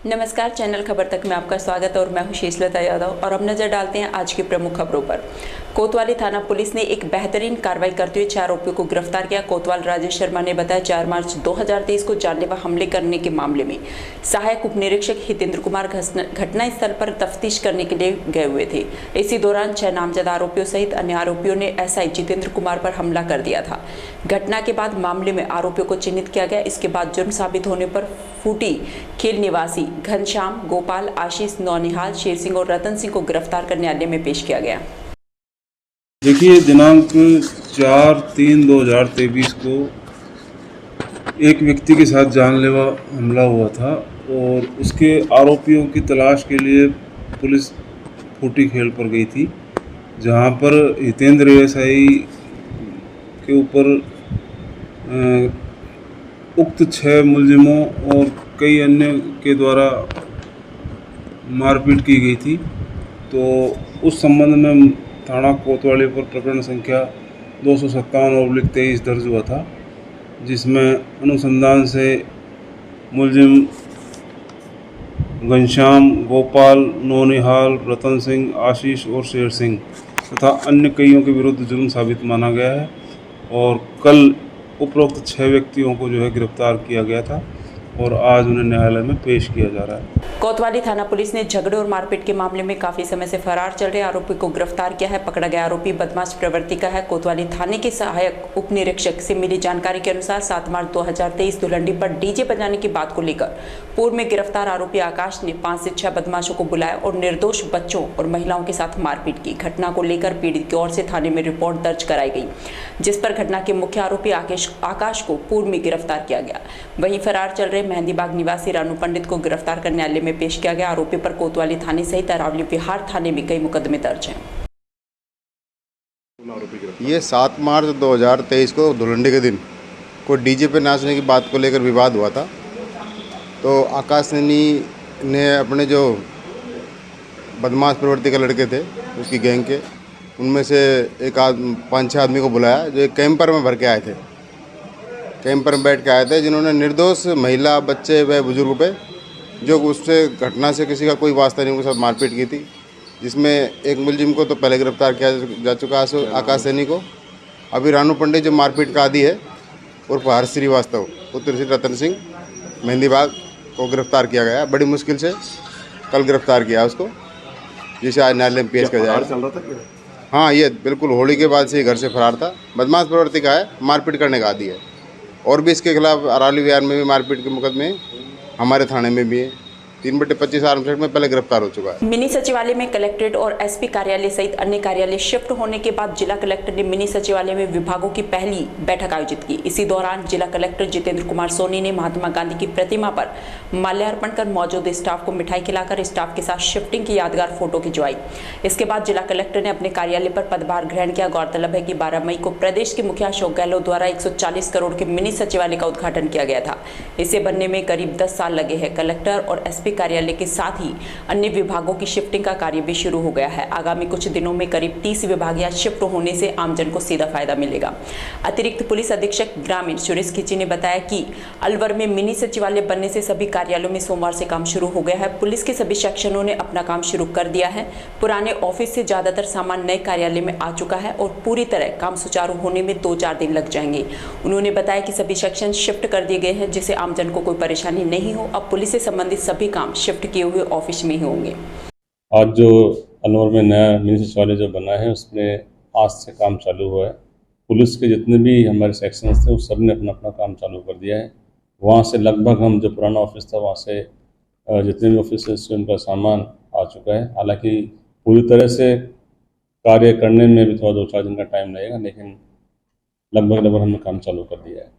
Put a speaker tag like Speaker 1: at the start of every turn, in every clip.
Speaker 1: नमस्कार, चैनल खबर तक में आपका स्वागत है और मैं हूं शीशलता यादव और अब नजर डालते हैं आज की प्रमुख खबरों पर। कोतवाली थाना पुलिस ने एक बेहतरीन कार्रवाई करते हुए 4 आरोपियों को गिरफ्तार किया। कोतवाल राजेश शर्मा ने बताया 4 मार्च 2023 को जानलेवा हमले करने के मामले में सहायक उप निरीक्षक हितेंद्र कुमार घटना स्थल पर तफ्तीश करने के लिए गए हुए थे। इसी दौरान 6 नामजद आरोपियों सहित अन्य आरोपियों ने एसआई जितेंद्र कुमार पर हमला कर दिया था। घटना के बाद मामले में आरोपियों को चिन्हित किया गया। इसके बाद जुर्म साबित होने पर फूटी खेल निवासी घनश्याम, गोपाल, आशीष, नौनिहाल, शेर सिंह और रतन सिंह को गिरफ्तार कर न्यायालय में पेश किया गया।
Speaker 2: देखिए, दिनांक 4/3/2023 को एक व्यक्ति के साथ जानलेवा हमला हुआ था और उसके आरोपियों की तलाश के लिए पुलिस फूटी खेल पर गई थी, जहां पर हितेंद्र एसआई के ऊपर उक्त 6 मुलजिमों और कई अन्य के द्वारा मारपीट की गई थी। तो उस संबंध में थाना कोतवाली पर प्रकरण संख्या 257/23 दर्ज हुआ था, जिसमें अनुसंधान से मुलजिम घनश्याम, गोपाल, नौनिहाल, रतन सिंह, आशीष और शेर सिंह तथा अन्य कईयों के विरुद्ध जुर्म साबित माना गया है और कल उपरोक्त 6 व्यक्तियों को गिरफ्तार किया गया था और आज उन्हें न्यायालय में पेश किया जा रहा है।
Speaker 1: कोतवाली थाना पुलिस ने झगड़े और मारपीट के मामले में काफी समय से फरार चल रहे आरोपी को गिरफ्तार किया है। पकड़ा गया आरोपी बदमाश प्रवृत्ति का है। कोतवाली थाने के सहायक उप निरीक्षक से मिली जानकारी के अनुसार 7 मार्च 2023 धुलंडी पर डीजे बजाने की बात को लेकर पूर्व में गिरफ्तार आरोपी आकाश ने 5 से 6 बदमाशों को बुलाया और निर्दोष बच्चों और महिलाओं के साथ मारपीट की। घटना को लेकर पीड़ित की ओर से थाने में रिपोर्ट दर्ज कराई गई, जिस पर घटना के मुख्य आरोपी आकाश को पूर्व में गिरफ्तार किया गया। वहीं फरार चल रहे मेहंदीबाग निवासी रानू पंडित को गिरफ्तार कर न्यायालय में पेश किया गया। आरोपी पर कोतवाली थाने सहित अरावली विहार थाने में कई मुकदमे दर्ज हैं।
Speaker 3: ये 7 मार्च 2023 को धुलंडी के दिन को डीजे पे नाचने की बात को लेकर विवाद हुआ था। तो आकाश सैनी ने अपने जो बदमाश प्रवृत्ति के लड़के थे उसकी गैंग के, उनमें से 5-6 आदमी को बुलाया जो एक कैंपर में भर के आए थे। कैंपर में बैठ के आए थे जिन्होंने निर्दोष महिला, बच्चे व बुजुर्ग पे जो उससे घटना से किसी का कोई वास्ता नहीं, उनके साथ मारपीट की थी, जिसमें एक मुलजिम को तो पहले गिरफ्तार किया जा चुका है आकाश सैनी को। अभी रानू पंडित जो मारपीट का आदी है उर्फ हर्ष श्रीवास्तव पुत्र श्री रतन सिंह मेहंदीबाग को गिरफ्तार किया गया। बड़ी मुश्किल से कल गिरफ्तार किया उसको, जिसे आज न्यायालय में पेश किया जाएगा। हाँ, ये बिल्कुल होली के बाद से घर से फरार था। बदमाश प्रवृत्ति का है, मारपीट करने का आदी है। और भी इसके खिलाफ अरावली विहार में भी मारपीट के मुकदमे हमारे थाने में भी है। 3/25 आर्मसेट में पहले गिरफ्तार हो चुका है।
Speaker 1: मिनी सचिवालय में कलेक्ट्रेट और एसपी कार्यालय सहित अन्य कार्यालय शिफ्ट होने के बाद जिला कलेक्टर ने मिनी सचिवालय में विभागों की पहली बैठक आयोजित की। इसी दौरान जिला कलेक्टर जितेंद्र कुमार सोनी ने महात्मा गांधी की प्रतिमा पर माल्यार्पण कर मौजूद स्टाफ को मिठाई खिलाकर स्टाफ के साथ शिफ्टिंग की यादगार फोटो खिंचवाई। इसके बाद जिला कलेक्टर ने अपने कार्यालय पर पदभार ग्रहण किया। गौरतलब है कि 12 मई को प्रदेश के मुखिया अशोक गहलोत द्वारा 140 करोड़ के मिनी सचिवालय का उद्घाटन किया गया था। इसे बनने में करीब 10 साल लगे हैं। कलेक्टर और एसपी कार्यालय के साथ ही अन्य विभागों की शिफ्टिंग का कार्य भी शुरू हो गया है। आगामी कुछ दिनों में करीब 30 विभाग या शिफ्ट होने से आमजन को सीधा फायदा मिलेगा। अतिरिक्त पुलिस अधीक्षक ग्रामीण सुरेश खिची ने बताया कि अलवर में मिनी सचिवालय बनने से सभी कार्यालयों में सोमवार से काम शुरू हो गया है। पुलिस के सभी सेक्शनों ने अपना काम शुरू कर दिया है। पुराने ऑफिस से ज्यादातर सामान नए कार्यालय में आ चुका है और पूरी तरह काम सुचारू होने में 2-4 दिन लग जाएंगे। उन्होंने बताया कि सभी सेक्शन शिफ्ट कर दिए गए हैं, जिससे आमजन को कोई परेशानी नहीं हो। अब पुलिस से संबंधित सभी काम शिफ्ट किए हुए ऑफिस में ही होंगे।
Speaker 4: आज जो अलवर में नया मिनी सचिवालय जो बना है उसमें आज से काम चालू हुआ है। पुलिस के जितने भी हमारे सेक्शंस थे उस सब ने अपना अपना काम चालू कर दिया है। वहाँ से लगभग हम जो पुराना ऑफिस था वहाँ से जितने भी ऑफिस से उनका सामान आ चुका है। हालांकि पूरी तरह से कार्य करने में भी थोड़ा 2-4 दिन का टाइम लगेगा, लेकिन लगभग हमने काम चालू कर दिया है।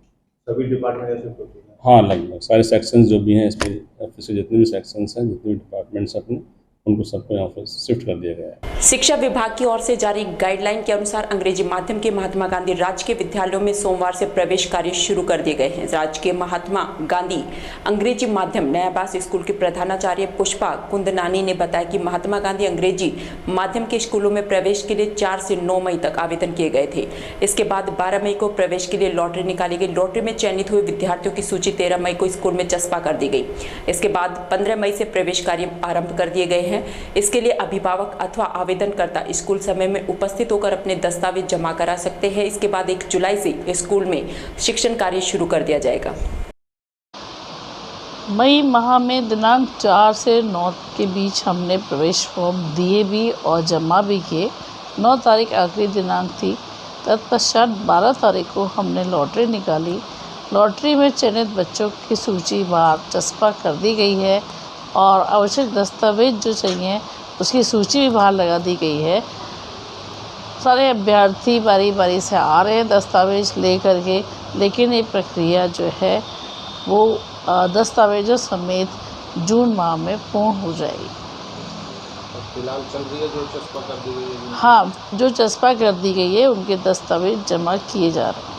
Speaker 5: सभी डिपार्टमेंट?
Speaker 4: हाँ, लगभग सारे सेक्शंस जो भी हैं इसमें ऑफिस के जितने भी सेक्शंस हैं, जितने भी डिपार्टमेंट्स अपने उनको सबको यहाँ पर शिफ्ट कर दिया गया है।
Speaker 1: शिक्षा विभाग की ओर से जारी गाइडलाइन के अनुसार अंग्रेजी माध्यम के महात्मा गांधी राजकीय विद्यालयों में सोमवार से प्रवेश कार्य शुरू कर दिए गए हैं। राजकीय महात्मा गांधी अंग्रेजी माध्यम नयाबास स्कूल की प्रधानाचार्य पुष्पा कुंदनानी ने बताया कि महात्मा गांधी अंग्रेजी माध्यम के स्कूलों में प्रवेश के लिए 4 से 9 मई तक आवेदन किए गए थे। इसके बाद 12 मई को प्रवेश के लिए लॉटरी निकाली गई। लॉटरी में चयनित हुए विद्यार्थियों की सूची 13 मई को स्कूल में चस्पा कर दी गई। इसके बाद 15 मई से प्रवेश कार्य आरंभ कर दिए गए हैं। इसके लिए अभिभावक अथवा आवेदनकर्ता स्कूल समय में उपस्थित होकर अपने दस्तावेज जमा करा सकते हैं। इसके बाद 1 जुलाई से स्कूल में शिक्षण कार्य शुरू कर दिया जाएगा।
Speaker 6: मई माह में दिनांक 4 से 9 के बीच हमने प्रवेश फॉर्म दिए भी और जमा भी किए। 9 तारीख आखिरी दिनांक थी। तत्पश्चात 12 तारीख को हमने लॉटरी निकाली। लॉटरी में चयनित बच्चों की सूची बाहर चस्पा कर दी गई है और आवश्यक दस्तावेज जो चाहिए उसकी सूची भी बाहर लगा दी गई है। सारे अभ्यर्थी बारी बारी से आ रहे हैं दस्तावेज ले करके, लेकिन ये प्रक्रिया जो है वो दस्तावेजों समेत जून माह में पूर्ण हो जाएगी।
Speaker 3: फिलहाल चल रही है जो चस्पा कर दी गई है?
Speaker 6: हाँ, जो चस्पा कर दी गई है उनके दस्तावेज जमा किए जा रहे हैं।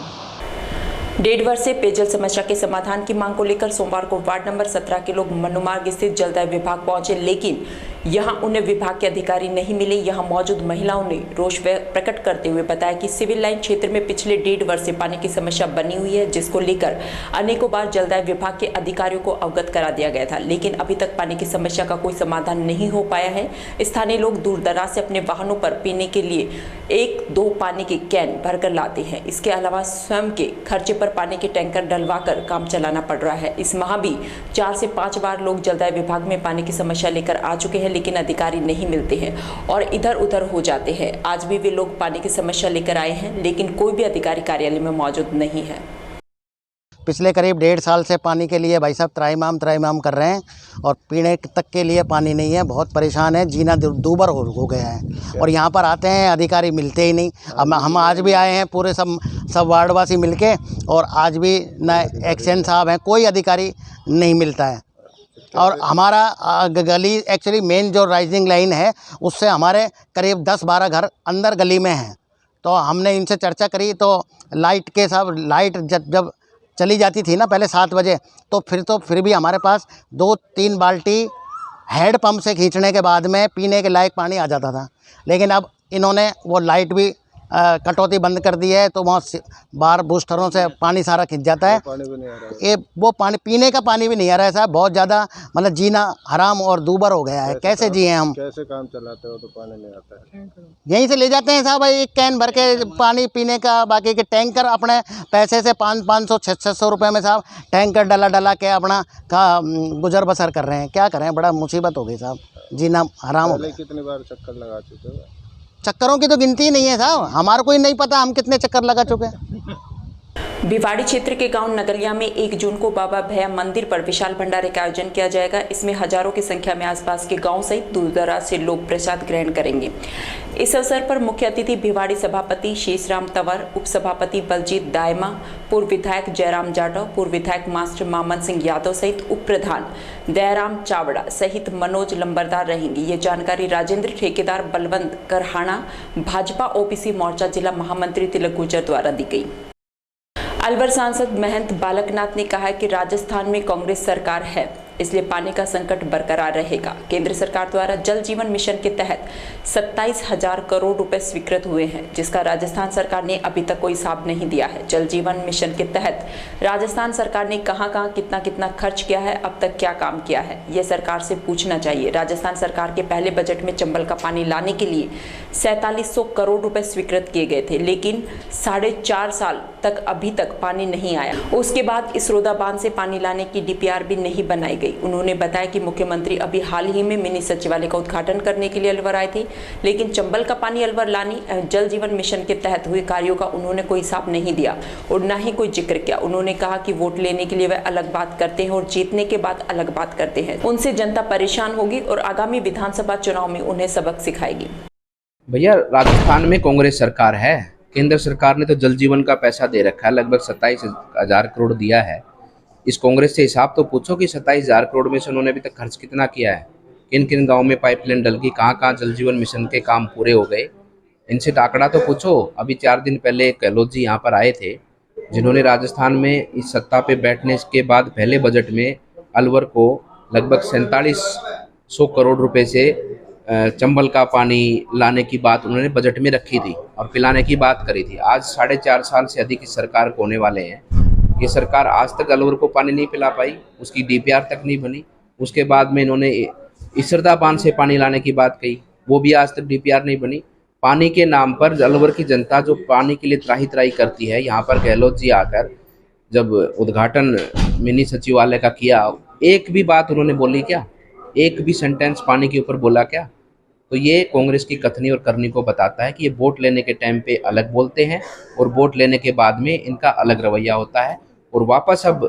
Speaker 1: 1.5 वर्ष से पेयजल समस्या के समाधान की मांग को लेकर सोमवार को वार्ड नंबर 17 के लोग मनुमार्ग स्थित जलदाय विभाग पहुंचे, लेकिन यहां उन्हें विभाग के अधिकारी नहीं मिले। यहां मौजूद महिलाओं ने रोष प्रकट करते हुए बताया कि सिविल लाइन क्षेत्र में पिछले 1.5 वर्ष से पानी की समस्या बनी हुई है, जिसको लेकर अनेकों बार जलदाय विभाग के अधिकारियों को अवगत करा दिया गया था, लेकिन अभी तक पानी की समस्या का कोई समाधान नहीं हो पाया है। स्थानीय लोग दूर दराज से अपने वाहनों पर पीने के लिए 1-2 पानी के कैन भरकर लाते हैं। इसके अलावा स्वयं के खर्चे पर पानी के टैंकर डलवाकर काम चलाना पड़ रहा है। इस माह भी 4 से 5 बार लोग जलदाय विभाग में पानी की समस्या लेकर आ चुके हैं, लेकिन अधिकारी नहीं मिलते हैं और इधर उधर हो जाते हैं। आज भी वे लोग पानी की समस्या लेकर आए हैं, लेकिन कोई भी अधिकारी कार्यालय में मौजूद नहीं है।
Speaker 7: पिछले करीब 1.5 साल से पानी के लिए भाई साहब त्राहिमाम कर रहे हैं और पीने तक के लिए पानी नहीं है। बहुत परेशान है, जीना दूभर हो गया है और यहाँ पर आते हैं अधिकारी मिलते ही नहीं। अब हम आज भी आए हैं पूरे सब वार्डवासी मिलके और आज भी न एक्शन साहब हैं, कोई अधिकारी नहीं मिलता है। और हमारा गली एक्चुअली मेन जो राइजिंग लाइन है उससे हमारे करीब 10-12 घर अंदर गली में हैं। तो हमने इनसे चर्चा करी तो लाइट के साथ लाइट जब चली जाती थी ना पहले 7 बजे, तो फिर भी हमारे पास 2-3 बाल्टी हेड पंप से खींचने के बाद में पीने के लायक पानी आ जाता था। लेकिन अब इन्होंने वो लाइट भी कटौती बंद कर दी है, तो वहाँ बाहर बूस्टरों से पानी सारा खिंच जाता है।
Speaker 3: पानी भी नहीं आ रहा है।
Speaker 7: ये वो पानी पीने का पानी भी नहीं आ रहा है साहब। बहुत ज़्यादा मतलब जीना हराम और दूभर हो गया है। कैसे जिए हम?
Speaker 3: कैसे काम चलाते हो तो पानी नहीं आता है?
Speaker 7: यहीं से ले जाते हैं साहब, एक कैन भर के पानी पीने का, बाकी के टैंकर अपने पैसे से 500-600 रुपये में साहब टैंकर डला के अपना गुजर बसर कर रहे हैं। क्या करें, बड़ा मुसीबत हो गई साहब, जीना हराम हो गया।
Speaker 3: कितनी बार चक्कर लगा चुके हो?
Speaker 7: चक्करों की तो गिनती ही नहीं है साहब, हमारे को ही नहीं पता हम कितने चक्कर लगा चुके हैं।
Speaker 1: भिवाड़ी क्षेत्र के गांव नगरिया में 1 जून को बाबा भैया मंदिर पर विशाल भंडारे का आयोजन किया जाएगा। इसमें हजारों की संख्या में आसपास के गांव सहित दूर दराज से लोग प्रसाद ग्रहण करेंगे। इस अवसर पर मुख्य अतिथि भिवाड़ी सभापति शेषराम तंवर, उप सभापति बलजीत दायमा, पूर्व विधायक जयराम जाटव, पूर्व विधायक मास्टर मामन सिंह यादव सहित उप प्रधान दयाराम चावड़ा सहित मनोज लंबरदार रहेंगे। ये जानकारी राजेंद्र ठेकेदार बलवंत करहाना भाजपा ओबीसी मोर्चा जिला महामंत्री तिलक गुर्जर द्वारा दी गई। अलवर सांसद महंत बालकनाथ ने कहा है कि राजस्थान में कांग्रेस सरकार है, इसलिए पानी का संकट बरकरार रहेगा। केंद्र सरकार द्वारा जल जीवन मिशन के तहत 27,000 करोड़ रुपए स्वीकृत हुए हैं, जिसका राजस्थान सरकार ने अभी तक कोई हिसाब नहीं दिया है। जल जीवन मिशन के तहत राजस्थान सरकार ने कहां-कहां कितना खर्च किया है, अब तक क्या काम किया है, यह सरकार से पूछना चाहिए। राजस्थान सरकार के पहले बजट में चंबल का पानी लाने के लिए 4700 करोड़ रुपए स्वीकृत किए गए थे, लेकिन 4.5 साल तक अभी तक पानी नहीं आया। उसके बाद इसरोदा बांध से पानी लाने की डीपीआर भी नहीं बनाई गई। उन्होंने बताया कि मुख्यमंत्री अभी हाल ही में मिनी सचिवालय का उद्घाटन करने के लिए अलवर आए थे, लेकिन चंबल का पानी अलवर लाने जल जीवन मिशन के तहत हुए कार्यों का उन्होंने कोई हिसाब नहीं दिया और न ही कोई जिक्र किया। उन्होंने कहा कि वोट लेने के लिए वह अलग बात करते हैं और जीतने के बाद अलग बात करते हैं। उनसे जनता परेशान होगी और आगामी विधानसभा चुनाव में उन्हें सबक सिखाएगी।
Speaker 8: भैया, राजस्थान में कांग्रेस सरकार है। केंद्र सरकार ने तो जल जीवन का पैसा दे रखा है, लगभग 27,000 करोड़ दिया है। इस कांग्रेस से हिसाब तो पूछो कि 27,000 करोड़ में से उन्होंने अभी तक खर्च कितना किया है, किन किन गाँव में पाइपलाइन डल गई, कहाँ कहाँ जल जीवन मिशन के काम पूरे हो गए। इनसे आंकड़ा तो पूछो। अभी 4 दिन पहले गहलोत जी यहाँ पर आए थे, जिन्होंने राजस्थान में इस सत्ता पे बैठने के बाद पहले बजट में अलवर को लगभग 4700 करोड़ रुपए से चंबल का पानी लाने की बात उन्होंने बजट में रखी थी और पिलाने की बात करी थी। आज 4.5 साल से अधिक इस सरकार को होने वाले हैं। ये सरकार आज तक अलवर को पानी नहीं पिला पाई, उसकी डीपीआर तक नहीं बनी। उसके बाद में इन्होंने इसरदा बांध से पानी लाने की बात कही, वो भी आज तक डीपीआर नहीं बनी। पानी के नाम पर अलवर की जनता जो पानी के लिए त्राही त्राही करती है, यहाँ पर गहलोत जी आकर जब उद्घाटन मिनी सचिवालय का किया, एक भी बात उन्होंने बोली क्या? एक भी सेंटेंस पानी के ऊपर बोला क्या? तो ये कांग्रेस की कथनी और करनी को बताता है कि ये वोट लेने के टाइम पे अलग बोलते हैं और वोट लेने के बाद में इनका अलग रवैया होता है। और वापस अब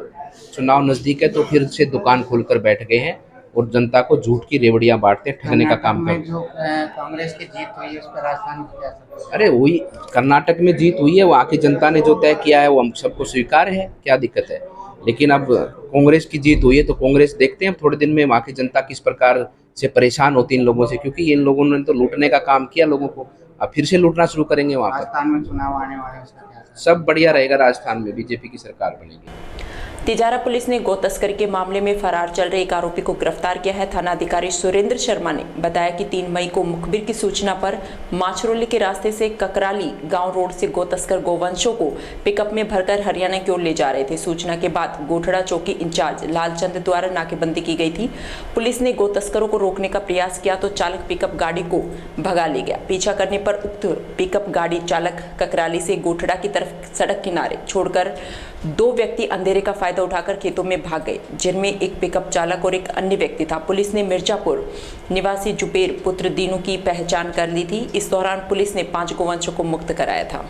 Speaker 8: चुनाव नज़दीक है तो फिर से दुकान खोलकर बैठ गए हैं और जनता को झूठ की रेवड़ियां बांटते, ठगने का काम करते।
Speaker 7: जो कांग्रेस की जीत हुई है उस पर राजस्थान की क्या असर?
Speaker 8: अरे वही कर्नाटक में जीत हुई है, वहाँ की जनता ने जो तय किया है वो हम सबको स्वीकार है, क्या दिक्कत है। लेकिन अब कांग्रेस की जीत हुई है तो कांग्रेस देखते हैं थोड़े दिन में वहाँ की जनता किस प्रकार से परेशान होती इन लोगों से, क्योंकि इन लोगों ने तो लूटने का काम किया लोगों को, अब फिर से लूटना शुरू करेंगे वहाँ पर।
Speaker 7: राजस्थान में चुनाव आने वाले, उसका क्या असर?
Speaker 8: सब बढ़िया रहेगा, राजस्थान में बीजेपी की सरकार बनेगी।
Speaker 1: तिजारा पुलिस ने गौ तस्करी के मामले में फरार चल रहे एक आरोपी को गिरफ्तार किया है। थाना अधिकारी सुरेंद्र शर्मा ने बताया कि 3 मई को मुखबिर की सूचना पर माछरोली के रास्ते से ककराली गांव रोड से गौ तस्कर गोवंशों को पिकअप में भरकर हरियाणा की ओर ले जा रहे थे। सूचना के बाद गोठड़ा चौकी इंचार्ज लालचंद द्वारा नाकेबंदी की गई थी। पुलिस ने गौ तस्करों को रोकने का प्रयास किया तो चालक पिकअप गाड़ी को भगा ले गया। पीछा करने पर उक्त पिकअप गाड़ी चालक ककराली से गोठड़ा की तरफ सड़क किनारे छोड़कर 2 व्यक्ति अंधेरे का फायदा उठाकर खेतों में भाग गए, जिनमें एक पिकअप चालक और एक अन्य व्यक्ति था। पुलिस ने मिर्जापुर निवासी जुबेर पुत्र दीनू की पहचान कर ली थी। इस दौरान पुलिस ने 5 गोवंशों को मुक्त कराया था।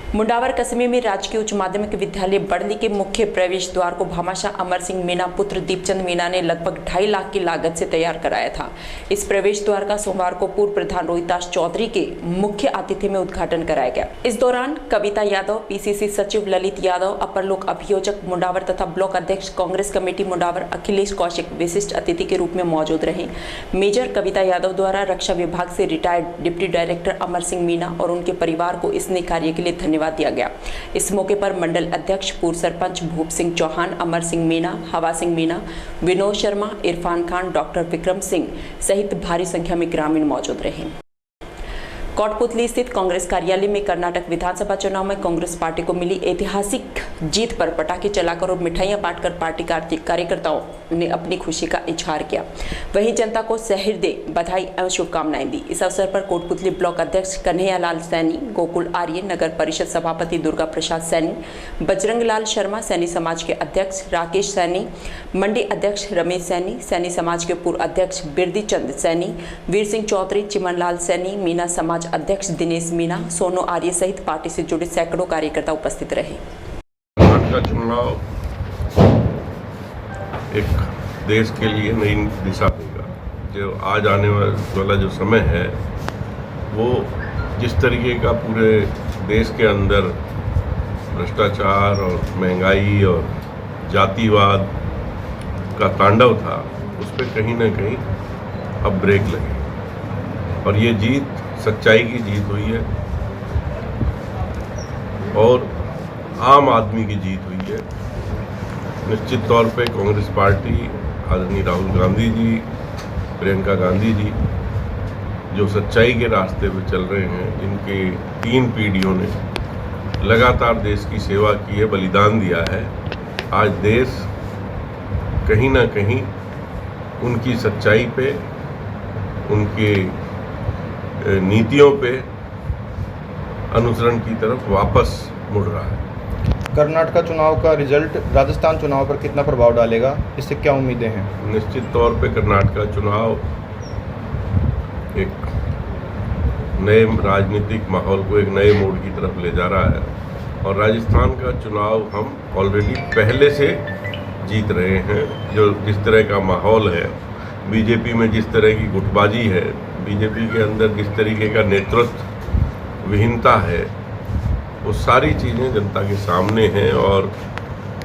Speaker 1: मुंडावर कस्बे में राजकीय उच्च माध्यमिक विद्यालय बड़ली के मुख्य प्रवेश द्वार को भामाशाह अमर सिंह मीणा पुत्र दीपचंद मीणा ने लगभग 2.5 लाख की लागत से तैयार कराया था। इस प्रवेश द्वार का सोमवार को पूर्व प्रधान रोहितास चौधरी के मुख्य आतिथ्य में उद्घाटन कराया गया। इस दौरान कविता यादव, पीसीसी सचिव ललित यादव, अपर लोक अभियोजक मुंडावर तथा ब्लॉक अध्यक्ष कांग्रेस कमेटी मुंडावर अखिलेश कौशिक विशिष्ट अतिथि के रूप में मौजूद रहे। मेजर कविता यादव द्वारा रक्षा विभाग से retired deputy director Amar Singh Meena और उनके परिवार को इस नेक कार्य के लिए धन्यवाद दिया गया। इस मौके पर मंडल अध्यक्ष पूर्व सरपंच भूप सिंह चौहान, अमर सिंह मीणा, हवा सिंह मीणा, विनोद शर्मा, इरफान खान, डॉक्टर विक्रम सिंह सहित भारी संख्या में ग्रामीण मौजूद रहे। कोटपुतली स्थित कांग्रेस कार्यालय में कर्नाटक विधानसभा चुनाव में कांग्रेस पार्टी को मिली ऐतिहासिक जीत पर पटाखे चलाकर और मिठाइयां बांटकर पार्टी कार्यकर्ताओं ने अपनी खुशी का इजहार किया। वहीं जनता को सहृदय बधाई एवं शुभकामनाएं दी। इस अवसर पर कोटपुतली ब्लॉक अध्यक्ष कन्हैयालाल सैनी, गोकुल आर्य, नगर परिषद सभापति दुर्गा प्रसाद सैनी, बजरंग लाल शर्मा, सैनी समाज के अध्यक्ष राकेश सैनी, मंडी अध्यक्ष रमेश सैनी, सैनी समाज के पूर्व अध्यक्ष बिरदी चंद सैनी, वीर सिंह चौधरी, चिमनलाल सैनी, मीना समाज अध्यक्ष दिनेश मीना, सोनू आर्य सहित पार्टी से जुड़े सैकड़ों कार्यकर्ता उपस्थित रहे।
Speaker 9: का चुनाव एक देश के लिए नई दिशा देगा। जो आज आने वाला जो समय है वो जिस तरीके का पूरे देश के अंदर भ्रष्टाचार और महंगाई और जातिवाद का तांडव था, उस पर कहीं ना कहीं अब ब्रेक लगे और ये जीत सच्चाई की जीत हुई है और आम आदमी की जीत हुई है। निश्चित तौर पे कांग्रेस पार्टी, आदरणीय राहुल गांधी जी, प्रियंका गांधी जी जो सच्चाई के रास्ते पे चल रहे हैं, जिनके 3 पीढ़ियों ने लगातार देश की सेवा की है, बलिदान दिया है, आज देश कहीं ना कहीं उनकी सच्चाई पे, उनके नीतियों पे अनुसरण की तरफ वापस मुड़ रहा है।
Speaker 5: कर्नाटक चुनाव का रिजल्ट राजस्थान चुनाव पर कितना प्रभाव डालेगा, इससे क्या उम्मीदें हैं?
Speaker 9: निश्चित तौर पे कर्नाटक चुनाव एक नए राजनीतिक माहौल को एक नए मोड़ की तरफ ले जा रहा है और राजस्थान का चुनाव हम ऑलरेडी पहले से जीत रहे हैं। जो जिस तरह का माहौल है, बीजेपी में जिस तरह की गुटबाजी है, बीजेपी के अंदर जिस तरीके का नेतृत्व विहीनता है, वो सारी चीज़ें जनता के सामने हैं और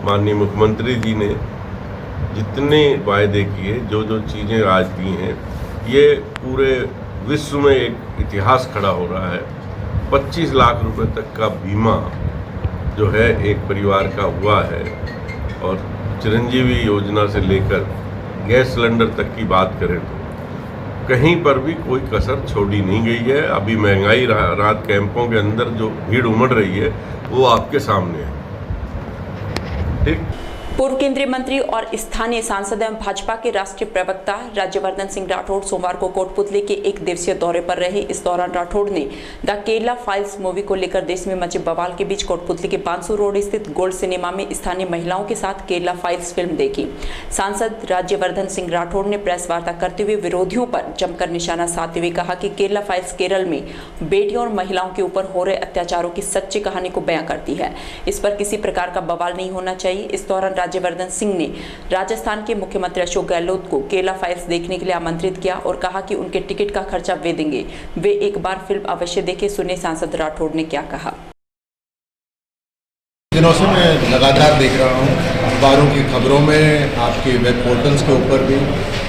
Speaker 9: माननीय मुख्यमंत्री जी ने जितने वायदे किए, जो जो चीज़ें आज दी हैं, ये पूरे विश्व में एक इतिहास खड़ा हो रहा है। 25 लाख रुपए तक का बीमा जो है एक परिवार का हुआ है, और चिरंजीवी योजना से लेकर गैस सिलेंडर तक की बात करें तो कहीं पर भी कोई कसर छोड़ी नहीं गई है। अभी महंगाई राहत कैंपों के अंदर जो भीड़ उमड़ रही है वो आपके सामने है। ठीक।
Speaker 1: पूर्व केंद्रीय मंत्री और स्थानीय सांसद एवं भाजपा के राष्ट्रीय प्रवक्ता राज्यवर्धन सिंह राठौड़ सोमवार को कोटपुतली के एक दिवसीय दौरे पर रहे। इस दौरान राठौड़ ने द केरला फाइल्स मूवी को लेकर देश में मचे बवाल के बीच कोटपुतली के 500 रोड स्थित गोल्ड सिनेमा में स्थानीय महिलाओं के साथ केरला फाइल्स फिल्म देखी। सांसद राज्यवर्धन सिंह राठौड़ ने प्रेस वार्ता करते हुए विरोधियों पर जमकर निशाना साधते हुए कहा कि केरला फाइल्स केरल में बेटियों और महिलाओं के ऊपर हो रहे अत्याचारों की सच्ची कहानी को बयां करती है। इस पर किसी प्रकार का बवाल नहीं होना चाहिए। इस दौरान राज्यवर्धन सिंह ने राजस्थान के मुख्यमंत्री अशोक गहलोत को केरला फाइल्स देखने के लिए आमंत्रित किया और कहा कि उनके टिकट का खर्चा वे देंगे। वे एक बार फिल्म अवश्य देखें। सुने सांसद राठौड़ ने क्या कहा।
Speaker 10: दिनों से मैं लगातार देख रहा हूँ अखबारों की खबरों में, आपके वेब पोर्टल्स के ऊपर भी,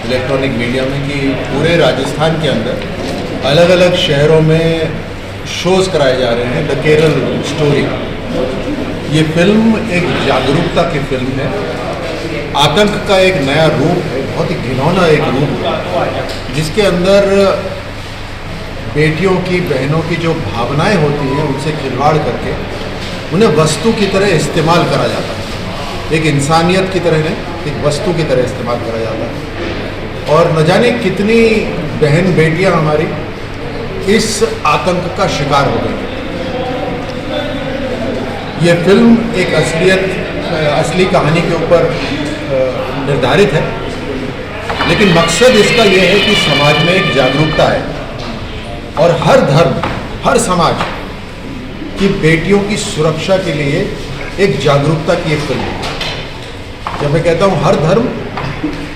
Speaker 10: इलेक्ट्रॉनिक मीडिया में, कि पूरे राजस्थान के अंदर अलग अलग शहरों में शोज़ कराए जा रहे हैं। द केरल स्टोरी, ये फिल्म एक जागरूकता की फिल्म है। आतंक का एक नया रूप है, बहुत ही घिनौना एक रूप है, जिसके अंदर बेटियों की, बहनों की जो भावनाएं होती हैं उनसे खिलवाड़ करके उन्हें वस्तु की तरह इस्तेमाल करा जाता है। एक इंसानियत की तरह नहीं, एक वस्तु की तरह इस्तेमाल करा जाता है। और न जाने कितनी बहन बेटियां हमारी इस आतंक का शिकार हो गई। ये फिल्म एक असली कहानी के ऊपर निर्धारित है, लेकिन मकसद इसका ये है कि समाज में एक जागरूकता है और हर धर्म, हर समाज की बेटियों की सुरक्षा के लिए एक जागरूकता की एक फिल्म है। जब मैं कहता हूँ हर धर्म,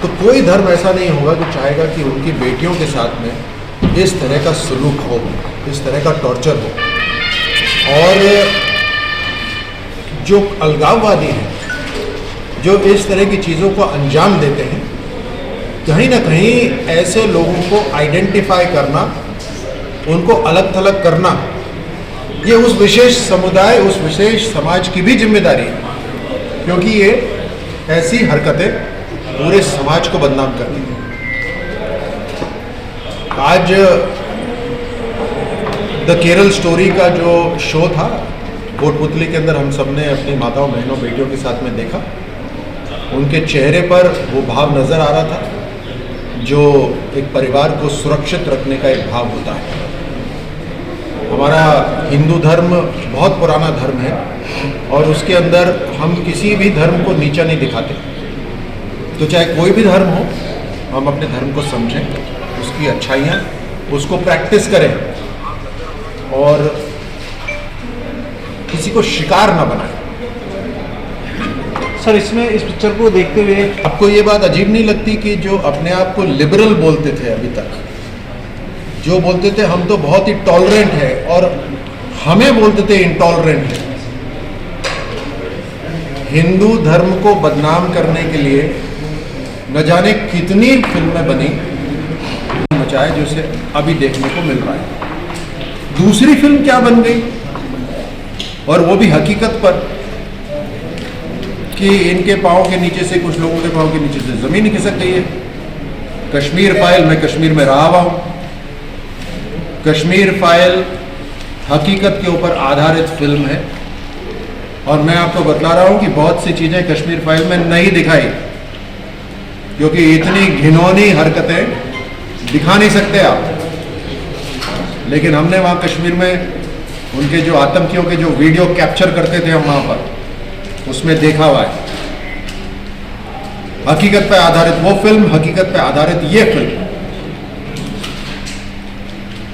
Speaker 10: तो कोई धर्म ऐसा नहीं होगा जो चाहेगा कि उनकी बेटियों के साथ में इस तरह का सलूक हो, इस तरह का टॉर्चर हो। और जो अलगाववादी हैं, जो इस तरह की चीज़ों को अंजाम देते हैं, कहीं ना कहीं ऐसे लोगों को आइडेंटिफाई करना, उनको अलग थलग करना, ये उस विशेष समुदाय, उस विशेष समाज की भी जिम्मेदारी है, क्योंकि ये ऐसी हरकतें पूरे समाज को बदनाम करती हैं। आज द केरल स्टोरी का जो शो था कोटपुतली के अंदर, हम सब ने अपनी माताओं, बहनों, बेटियों के साथ में देखा। उनके चेहरे पर वो भाव नज़र आ रहा था जो एक परिवार को सुरक्षित रखने का एक भाव होता है। हमारा हिंदू धर्म बहुत पुराना धर्म है और उसके अंदर हम किसी भी धर्म को नीचा नहीं दिखाते। तो चाहे कोई भी धर्म हो, हम अपने धर्म को समझें, उसकी अच्छाइयाँ, उसको प्रैक्टिस करें और किसी को शिकार ना बनाएं।
Speaker 11: सर, इसमें इस पिक्चर को देखते हुए
Speaker 10: आपको ये बात अजीब नहीं लगती कि जो अपने आप को लिबरल बोलते थे अभी तक, जो बोलते थे हम तो बहुत ही टॉलरेंट है और हमें बोलते थे इंटॉलरेंट है, हिंदू धर्म को बदनाम करने के लिए न जाने कितनी फिल्में बनी, मचाए, जो से अभी देखने को मिल रहा है। दूसरी फिल्म क्या बन गई, और वो भी हकीकत पर, कि इनके पाँव के नीचे से, कुछ लोगों के पाँव के नीचे से ज़मीन खिसक गई है। कश्मीर फाइल, मैं कश्मीर में रहा हुआ हूँ। कश्मीर फाइल हकीकत के ऊपर आधारित फिल्म है और मैं आपको बतला रहा हूँ कि बहुत सी चीज़ें कश्मीर फाइल में नहीं दिखाई, क्योंकि इतनी घिनौनी हरकतें दिखा नहीं सकते आप। लेकिन हमने वहाँ कश्मीर में उनके जो आतंकियों के जो वीडियो कैप्चर करते थे हम वहाँ पर, उसमें देखा हुआ है। हकीकत पे आधारित वो फिल्म, हकीकत पे आधारित ये फिल्म।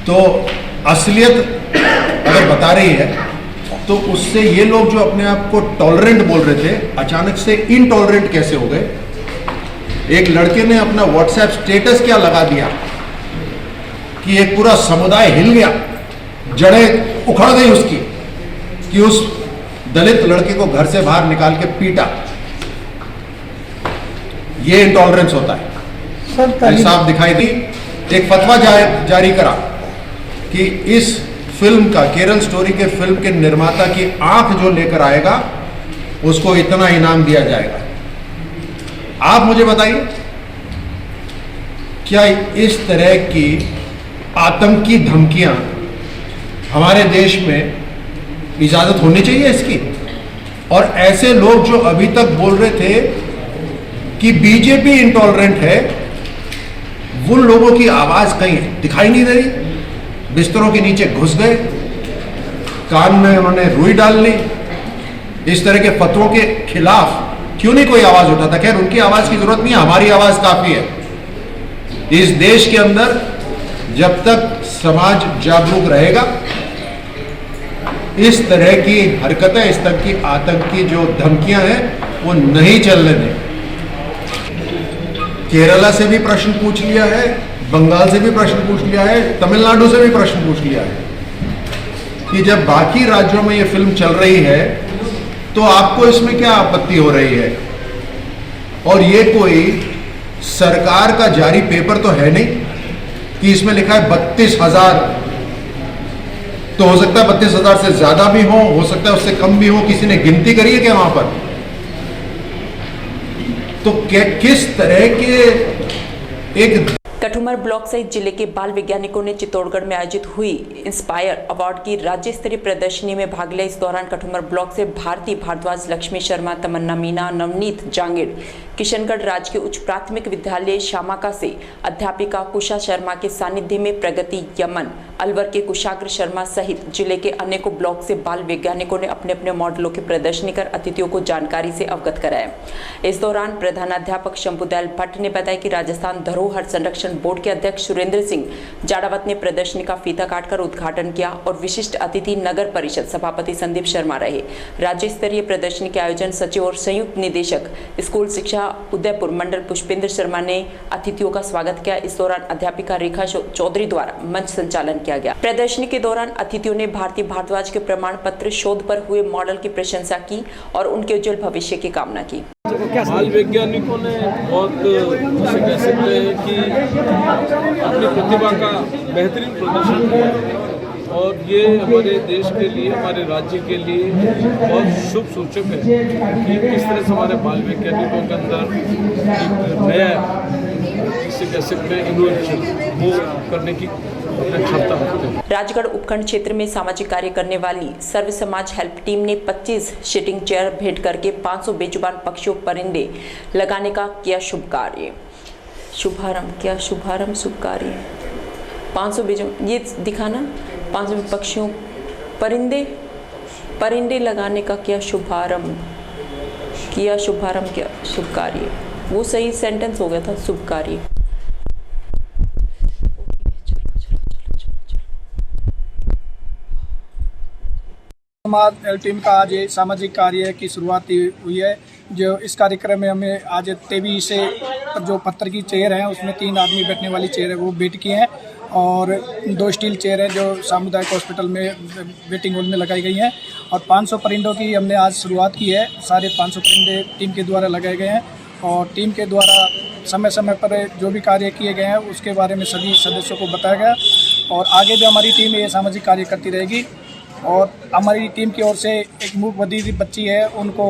Speaker 10: तो असलियत अगर बता रही है तो उससे ये लोग जो अपने आप को टॉलरेंट बोल रहे थे, अचानक से इनटॉलरेंट कैसे हो गए। एक लड़के ने अपना व्हाट्सएप स्टेटस क्या लगा दिया कि एक पूरा समुदाय हिल गया, जड़ें उखड़ गई उसकी, कि उस दलित लड़के को घर से बाहर निकाल के पीटा। ये इंटॉलरेंस होता है। भाई साहब दिखाई दी, एक फतवा जारी करा कि इस फिल्म का, केरल स्टोरी के फिल्म के निर्माता की आंख जो लेकर आएगा उसको इतना इनाम दिया जाएगा। आप मुझे बताइए, क्या इस तरह की आतंकी धमकियां हमारे देश में इजाजत होनी चाहिए इसकी? और ऐसे लोग जो अभी तक बोल रहे थे कि बीजेपी इंटॉलरेंट है, वो लोगों की आवाज कहीं दिखाई नहीं दे रही। बिस्तरों के नीचे घुस गए, कान में उन्होंने रुई डाल ली। इस तरह के फतवों के खिलाफ क्यों नहीं कोई आवाज उठाता? खैर, उनकी आवाज की जरूरत नहीं है, हमारी आवाज काफी है। इस देश के अंदर जब तक समाज जागरूक रहेगा, इस तरह की हरकतें, इस तरह की आतंकी जो धमकियां हैं, वो नहीं चलने दें। केरला से भी प्रश्न पूछ लिया है, बंगाल से भी प्रश्न पूछ लिया है, तमिलनाडु से भी प्रश्न पूछ लिया है कि जब बाकी राज्यों में ये फिल्म चल रही है तो आपको इसमें क्या आपत्ति हो रही है? और ये कोई सरकार का जारी पेपर तो है नहीं कि इसमें लिखा है 32,000। तो हो सकता है 32,000 से ज्यादा भी हो सकता है उससे कम भी हो। किसी ने गिनती करी है क्या वहां पर? तो किस तरह के एक
Speaker 1: कठुमर ब्लॉक सहित जिले के बाल वैज्ञानिकों ने चित्तौड़गढ़ में आयोजित हुई इंस्पायर अवार्ड की राज्य स्तरीय प्रदर्शनी में भाग लिया। इस दौरान कठुमर ब्लॉक से भारती भारद्वाज, लक्ष्मी शर्मा, तमन्ना मीना, नवनीत जांगिड़, किशनगढ़ राजकीय उच्च प्राथमिक विद्यालय शामाका से अध्यापिका कुशा शर्मा के सानिध्य में प्रगति यमन, अलवर के कुशाग्र शर्मा सहित जिले के अनेकों ब्लॉक से बाल वैज्ञानिकों ने अपने अपने मॉडलों की प्रदर्शनी कर अतिथियों को जानकारी से अवगत कराया। इस दौरान प्रधानाध्यापक शंभुदयाल भट्ट ने बताया कि राजस्थान धरोहर संरक्षण बोर्ड के अध्यक्ष सुरेंद्र सिंह जाड़ावत ने प्रदर्शनी का फीता काटकर उद्घाटन किया और विशिष्ट अतिथि नगर परिषद सभापति संदीप शर्मा रहे। राज्य स्तरीय प्रदर्शनी के आयोजन सचिव और संयुक्त निदेशक स्कूल शिक्षा उदयपुर मंडल पुष्पेंद्र शर्मा ने अतिथियों का स्वागत किया। इस दौरान अध्यापिका रेखा चौधरी द्वारा मंच संचालन किया गया। प्रदर्शनी के दौरान अतिथियों ने भारती भारद्वाज के प्रमाण पत्र शोध पर हुए मॉडल की प्रशंसा की और उनके उज्जवल भविष्य की कामना की।
Speaker 12: बाल वैज्ञानिकों ने बहुत उसे कह सकते हैं कि अपनी प्रतिभा का बेहतरीन प्रदर्शन किया और ये हमारे देश के लिए, हमारे राज्य के लिए बहुत शुभ सूचक है कि किस तरह से हमारे बाल वैज्ञानिकों के अंदर एक नया, जिसे कह सकते हैं इनोवेशन, वो करने की क्षमता रखते हैं।
Speaker 1: राजगढ़ उपखंड क्षेत्र में सामाजिक कार्य करने वाली सर्व समाज हेल्प टीम ने 25 सिटिंग चेयर भेंट करके 500 बेजुबान पक्षियों परिंदे लगाने का किया शुभ कार्य। शुभ कार्य 500 ये दिखाना 500 पक्षियों परिंदे लगाने का किया शुभारंभ किया शुभ कार्य। वो सही सेंटेंस हो गया था, शुभ कार्य।
Speaker 13: समाज टीम का आज ये सामाजिक कार्य की शुरुआत हुई है। जो इस कार्यक्रम में हमें आज 23 से जो पत्थर की चेयर है उसमें 3 आदमी बैठने वाली चेयर है वो भेंट की हैं और 2 स्टील चेयर है जो सामुदायिक हॉस्पिटल में वेटिंग हॉल में लगाई गई हैं और 500 परिंदों की हमने आज शुरुआत की है। सारे 500 परिंदे टीम के द्वारा लगाए गए हैं और टीम के द्वारा समय समय पर जो भी कार्य किए गए हैं उसके बारे में सभी सदस्यों को बताया गया और आगे भी हमारी टीम ये सामाजिक कार्य करती रहेगी। और हमारी टीम की ओर से एक मूक बधिर बच्ची है, उनको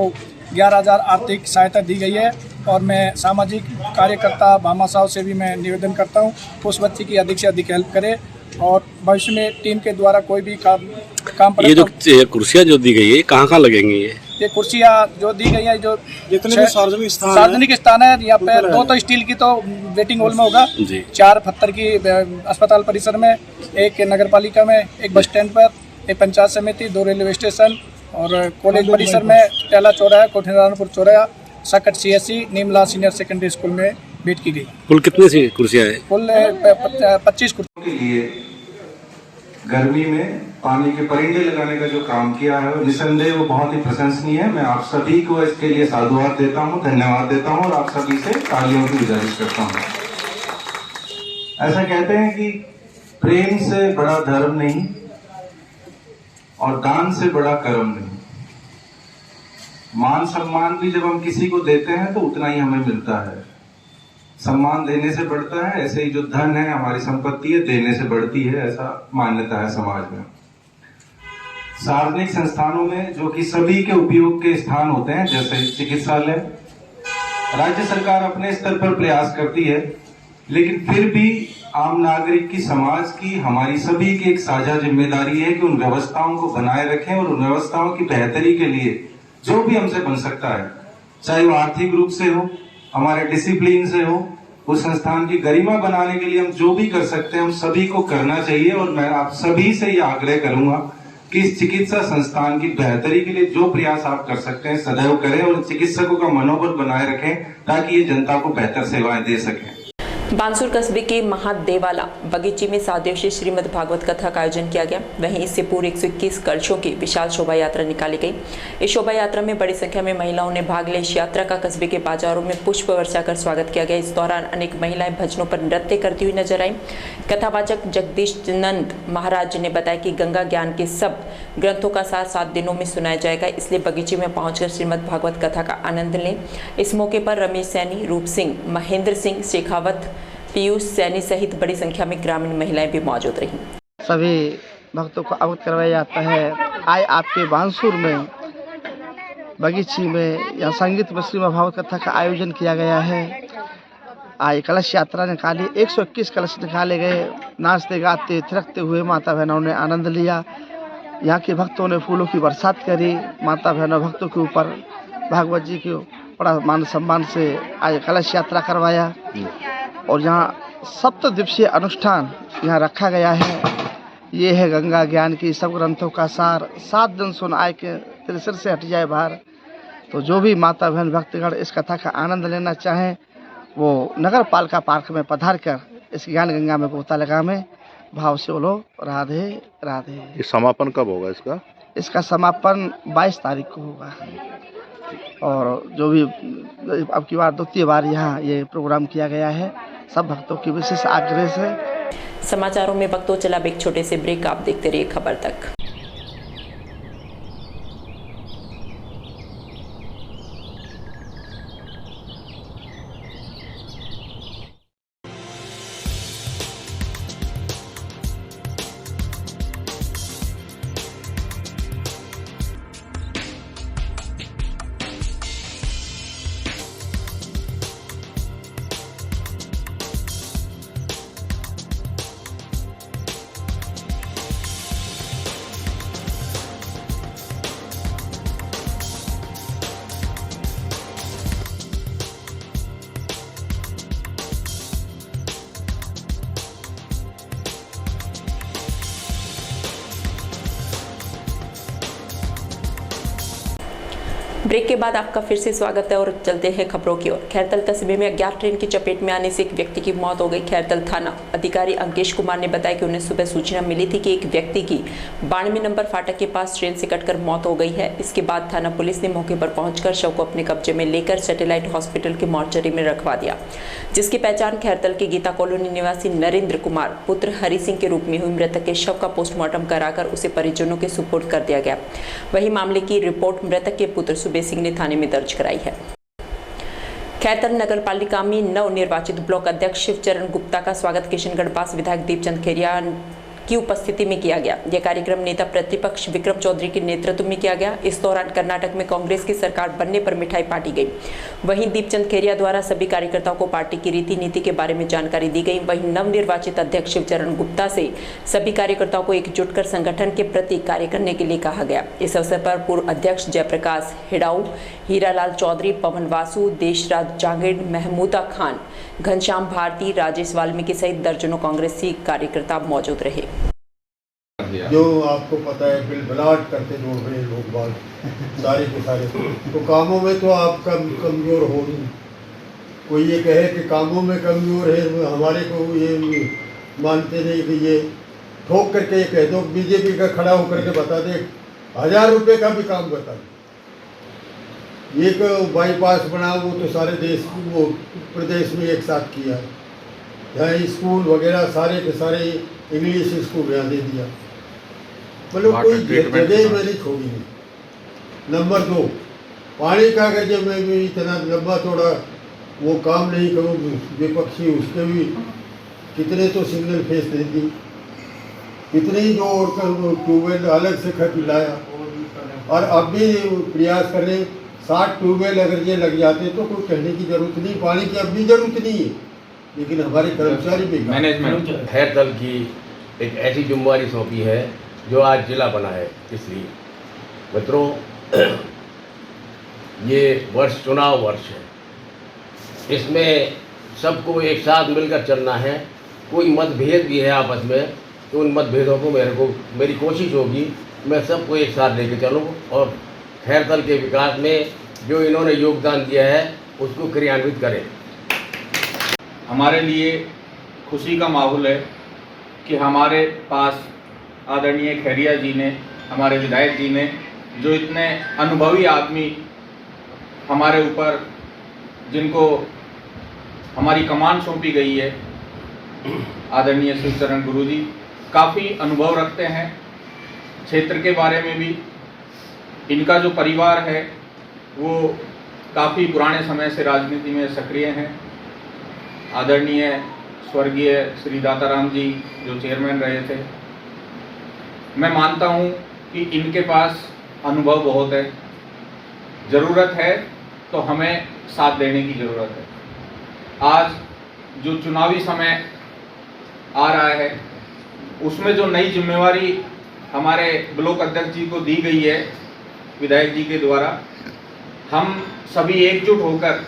Speaker 13: 11,000 आर्थिक सहायता दी गई है और मैं सामाजिक कार्यकर्ता भामा साहब से भी मैं निवेदन करता हूं उस बच्ची की अधिक से अधिक हेल्प करें और भविष्य में टीम के द्वारा कोई भी काम पर।
Speaker 14: ये जो कुर्सियाँ जो दी गई है कहाँ लगेंगी? ये
Speaker 13: कुर्सियाँ जो दी गई है जो जितने भी सार्वजनिक स्थान है यहाँ पे 2 तो स्टील की तो वेटिंग हॉल में होगा, 4 पत्थर की अस्पताल परिसर में, 1 नगर पालिका में, 1 बस स्टैंड पर, 1 पंचायत समिति, 2 रेलवे स्टेशन और कॉलेज परिसर में, टेला चौराहा, कोठीनारायणपुर चौराहा, सकट CSC, Neemla senior secondary school में भेंट की गई।
Speaker 14: कुल कितनी सी कुर्सियाँ हैं?
Speaker 13: कुल 25 कुर्सियाँ
Speaker 15: के लिए गर्मी में पानी के परिंदे लगाने का जो काम किया है निसंदेह वो बहुत ही प्रशंसनीय है। मैं आप सभी को इसके लिए साधुवाद देता हूँ, धन्यवाद देता हूँ और आप सभी से तालियों की गुजारिश करता हूँ। ऐसा कहते हैं कि प्रेम से बड़ा धर्म नहीं और दान से बड़ा कर्म नहीं। मान सम्मान भी जब हम किसी को देते हैं तो उतना ही हमें मिलता है। सम्मान देने से बढ़ता है, ऐसे ही जो धन है, हमारी संपत्ति है, देने से बढ़ती है, ऐसा मान्यता है समाज में। सार्वजनिक संस्थानों में जो कि सभी के उपयोग के स्थान होते हैं, जैसे चिकित्सालय, राज्य सरकार अपने स्तर पर प्रयास करती है, लेकिन फिर भी आम नागरिक की, समाज की, हमारी सभी की एक साझा जिम्मेदारी है कि उन व्यवस्थाओं को बनाए रखें और उन व्यवस्थाओं की बेहतरी के लिए जो भी हमसे बन सकता है, चाहे वो आर्थिक रूप से हो, हमारे डिसिप्लिन से हो, उस संस्थान की गरिमा बनाने के लिए हम जो भी कर सकते हैं हम सभी को करना चाहिए। और मैं आप सभी से ये आग्रह करूंगा कि इस चिकित्सा संस्थान की बेहतरी के लिए जो प्रयास आप कर सकते हैं सदैव करें और चिकित्सकों का मनोबल बनाए रखें ताकि ये जनता को बेहतर सेवाएं दे सकें।
Speaker 1: बानसूर कस्बे के महादेवाला बगीचे में 7 दिवसीय श्रीमद् भागवत कथा का आयोजन किया गया। वहीं इससे पूर्व 121 कलशों की विशाल शोभा यात्रा निकाली गई। इस शोभा यात्रा में बड़ी संख्या में महिलाओं ने भाग लिया। इस यात्रा का कस्बे के बाजारों में पुष्प वर्षा कर स्वागत किया गया। इस दौरान अनेक महिलाएं भजनों पर नृत्य करती हुई नजर आई। कथावाचक जगदीश नंद महाराज ने बताया कि गंगा ज्ञान के सब ग्रंथों का सार 7 दिनों में सुनाया जाएगा, इसलिए बगीचे में पहुंचकर श्रीमद् भागवत कथा का आनंद लें। इस मौके पर रमेश सैनी, रूप सिंह, महेंद्र सिंह शेखावत, पीयूष सैनी सहित बड़ी संख्या में ग्रामीण महिलाएं भी मौजूद रहीं।
Speaker 11: सभी भक्तों को अवगत करवाया जाता है। आज आपके बानसूर में बगीची में या संगीत में श्रीमद् भागवत कथा का आयोजन किया गया है। आज कलश यात्रा निकाली, 121 कलश निकाले गए। नाचते गाते थिरकते हुए माता बहनों ने आनंद लिया। यहाँ के भक्तों ने फूलों की बरसात करी। माता बहनों भक्तों के ऊपर भागवत जी को बड़ा मान सम्मान से आज कलश यात्रा करवाया। और यहाँ 7 दिवसीय अनुष्ठान यहाँ रखा गया है। ये है गंगा ज्ञान की सब ग्रंथों का सार, 7 दिन सुन आए के तेरे सिर से हट जाए भार। तो जो भी माता बहन भक्तगण इस कथा का आनंद लेना चाहें वो नगर पालिका पार्क में पधार कर इस ज्ञान गंगा में गोता लगावें। भाव से बोलो राधे राधे।
Speaker 16: ये समापन कब होगा इसका?
Speaker 11: इसका समापन 22 तारीख को होगा। और जो भी अब की बार 2य बार यहाँ ये प्रोग्राम किया गया है, सब भक्तों की विशेष आग्रह से।
Speaker 1: समाचारों में वक्तों चला एक छोटे से ब्रेक, आप देखते रहिए खबर तक। ब्रेक के बाद आपका फिर से स्वागत है और चलते हैं खबरों की ओर। खैरतल कस्बे में अज्ञात ट्रेन की चपेट में आने से एक व्यक्ति की मौत हो गई। खैरतल थाना अधिकारी अंकेश कुमार ने बताया कि उन्हें सुबह सूचना मिली थी कि एक व्यक्ति की 92 नंबर फाटक के पास ट्रेन से कटकर मौत हो गई है। इसके बाद थाना पुलिस ने मौके पर पहुंचकर शव को अपने कब्जे में लेकर सैटेलाइट हॉस्पिटल के मॉर्चरी में रखवा दिया, जिसकी पहचान खैरतल के गीता कॉलोनी निवासी नरेंद्र कुमार पुत्र हरि सिंह के रूप में हुई। मृतक के शव का पोस्टमार्टम कराकर उसे परिजनों के सुपुर्द कर दिया गया। वही मामले की रिपोर्ट मृतक के पुत्र सुबेर सिंह ने थाने में दर्ज कराई है। खैरतल नगर पालिका में नवनिर्वाचित ब्लॉक अध्यक्ष शिवचरण गुप्ता का स्वागत किशनगढ़ पास विधायक दीपचंद खेरिया की उपस्थिति में किया गया। यह कार्यक्रम नेता प्रतिपक्ष विक्रम चौधरी के नेतृत्व में किया गया। इस दौरान कर्नाटक में कांग्रेस की सरकार बनने पर मिठाई बांटी गई। वहीं दीपचंद खेरिया द्वारा सभी कार्यकर्ताओं को पार्टी की रीति नीति के बारे में जानकारी दी गई। वहीं नवनिर्वाचित अध्यक्ष शिवचरण गुप्ता से सभी कार्यकर्ताओं को एकजुट कर संगठन के प्रति कार्य करने के लिए कहा गया। इस अवसर पर पूर्व अध्यक्ष जयप्रकाश हिडाऊ, हीरालाल चौधरी, पवन वासु, देशराज जांगीड़, महमूदा खान, घनश्याम भारती, राजेश वाल्मीकि सहित दर्जनों कांग्रेसी कार्यकर्ता मौजूद रहे।
Speaker 17: जो आपको पता है बिलबलाट करते जो रहे लोग बाग सारे के सारे, तो कामों में तो आप कमजोर हो नहीं। कोई ये कहे कि कामों में कमजोर है, हमारे को ये मानते नहीं कि ये ठोक करके ये कह दो, बीजेपी का खड़ा होकर के बता दे 1000 रुपये का भी काम बता दे। एक बाईपास बना वो तो सारे देश वो प्रदेश में एक साथ किया, यहाँ स्कूल वगैरह सारे के सारे इंग्लिश स्कूल यहाँ दे दिया, मतलब कोई जगह में नहीं छोड़ी नहीं। नंबर 2, पानी का अगर जब में भी इतना लंबा चौड़ा वो काम नहीं करो, विपक्षी उसके भी कितने तो सिग्नल फेस दे दी, इतने ही जो और ट्यूबवेल अलग से खिलाया, और अब भी प्रयास करें 60 ट्यूबवेल अगर ये लग जाते तो कोई कहने की जरूरत नहीं, पानी की अब भी जरूरत नहीं है, लेकिन हमारे कर्मचारी भी
Speaker 16: मैनेजमेंट खैर दल की एक ऐसी जिम्मेवारी सौंपी है जो आज जिला बना है। इसलिए मित्रों, ये वर्ष चुनाव वर्ष है, इसमें सबको एक साथ मिलकर चलना है। कोई मतभेद भी है आपस में तो उन मतभेदों को मेरी कोशिश होगी मैं सबको एक साथ लेकर चलूँ और खैरतल के विकास में जो इन्होंने योगदान दिया है उसको क्रियान्वित करें।
Speaker 18: हमारे लिए खुशी का माहौल है कि हमारे पास आदरणीय खैरिया जी ने, हमारे विधायक जी ने, जो इतने अनुभवी आदमी हमारे ऊपर, जिनको हमारी कमान सौंपी गई है, आदरणीय शिवचरण गुरु जी काफ़ी अनुभव रखते हैं क्षेत्र के बारे में भी। इनका जो परिवार है वो काफ़ी पुराने समय से राजनीति में सक्रिय हैं। आदरणीय स्वर्गीय श्री दाताराम जी जो चेयरमैन रहे थे, मैं मानता हूँ कि इनके पास अनुभव बहुत है। ज़रूरत है तो हमें साथ देने की ज़रूरत है। आज जो चुनावी समय आ रहा है उसमें जो नई जिम्मेवारी हमारे ब्लॉक अध्यक्ष जी को दी गई है विधायक जी के द्वारा, हम सभी एकजुट होकर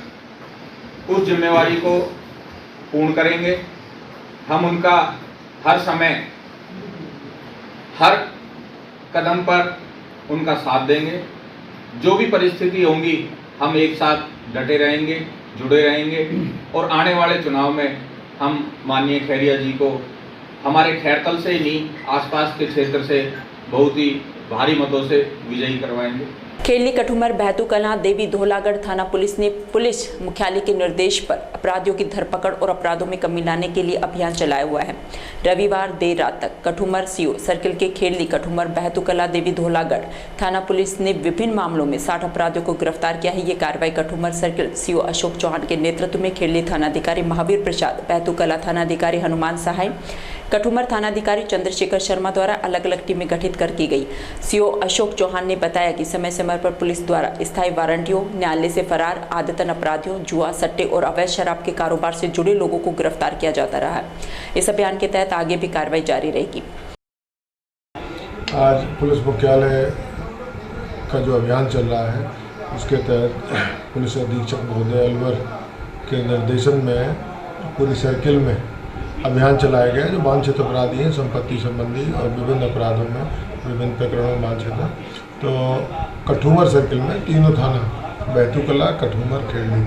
Speaker 18: उस जिम्मेवारी को पूर्ण करेंगे। हम उनका हर समय, हर कदम पर उनका साथ देंगे। जो भी परिस्थिति होंगी हम एक साथ डटे रहेंगे, जुड़े रहेंगे और आने वाले चुनाव में हम माननीय खैरिया जी को हमारे खैरतल से ही नहीं, आसपास के क्षेत्र से बहुत ही भारी मतों से विजयी करवाएंगे।
Speaker 1: खेली कठुमर बहतू कलां देवी धोलागढ़ थाना पुलिस ने पुलिस मुख्यालय के निर्देश पर अपराधियों की धरपकड़ और अपराधों में कमी लाने के लिए अभियान चलाया हुआ है। रविवार देर रात तक कठुमर सीओ सर्किल के खेली कठुमर बहतू कलां देवी धोलागढ़ थाना पुलिस ने विभिन्न मामलों में 60 अपराधियों को गिरफ्तार किया है। ये कार्रवाई कठुमर सर्किल सीओ अशोक चौहान के नेतृत्व में खेली थानाधिकारी महावीर प्रसाद, बहतू कलां थानाधिकारी हनुमान सहाय, कठुमर थानाधिकारी चंद्रशेखर शर्मा द्वारा अलग अलग टीमें गठित कर की गई। सीओ अशोक चौहान ने बताया कि समय समय पर पुलिस द्वारा स्थायी वारंटियों, न्यायालय से फरार आदतन अपराधियों, जुआ, सट्टे और अवैध शराब के कारोबार से जुड़े लोगों को गिरफ्तार किया जाता रहा है। इस अभियान के तहत आगे भी कार्रवाई जारी रहेगी।
Speaker 17: आज पुलिस मुख्यालय का जो अभियान चल रहा है उसके तहत पुलिस अधीक्षक महोदय अलवर के निर्देशन में पूरी सर्किल में अभियान चलाया गया जो वांछित अपराधी हैं, संपत्ति संबंधी और विभिन्न अपराधों में, विभिन्न प्रकरणों में वांछित हैं। तो कठुमर सर्किल में तीनों थाना बहतू कला, कठुमर, खेड़ी,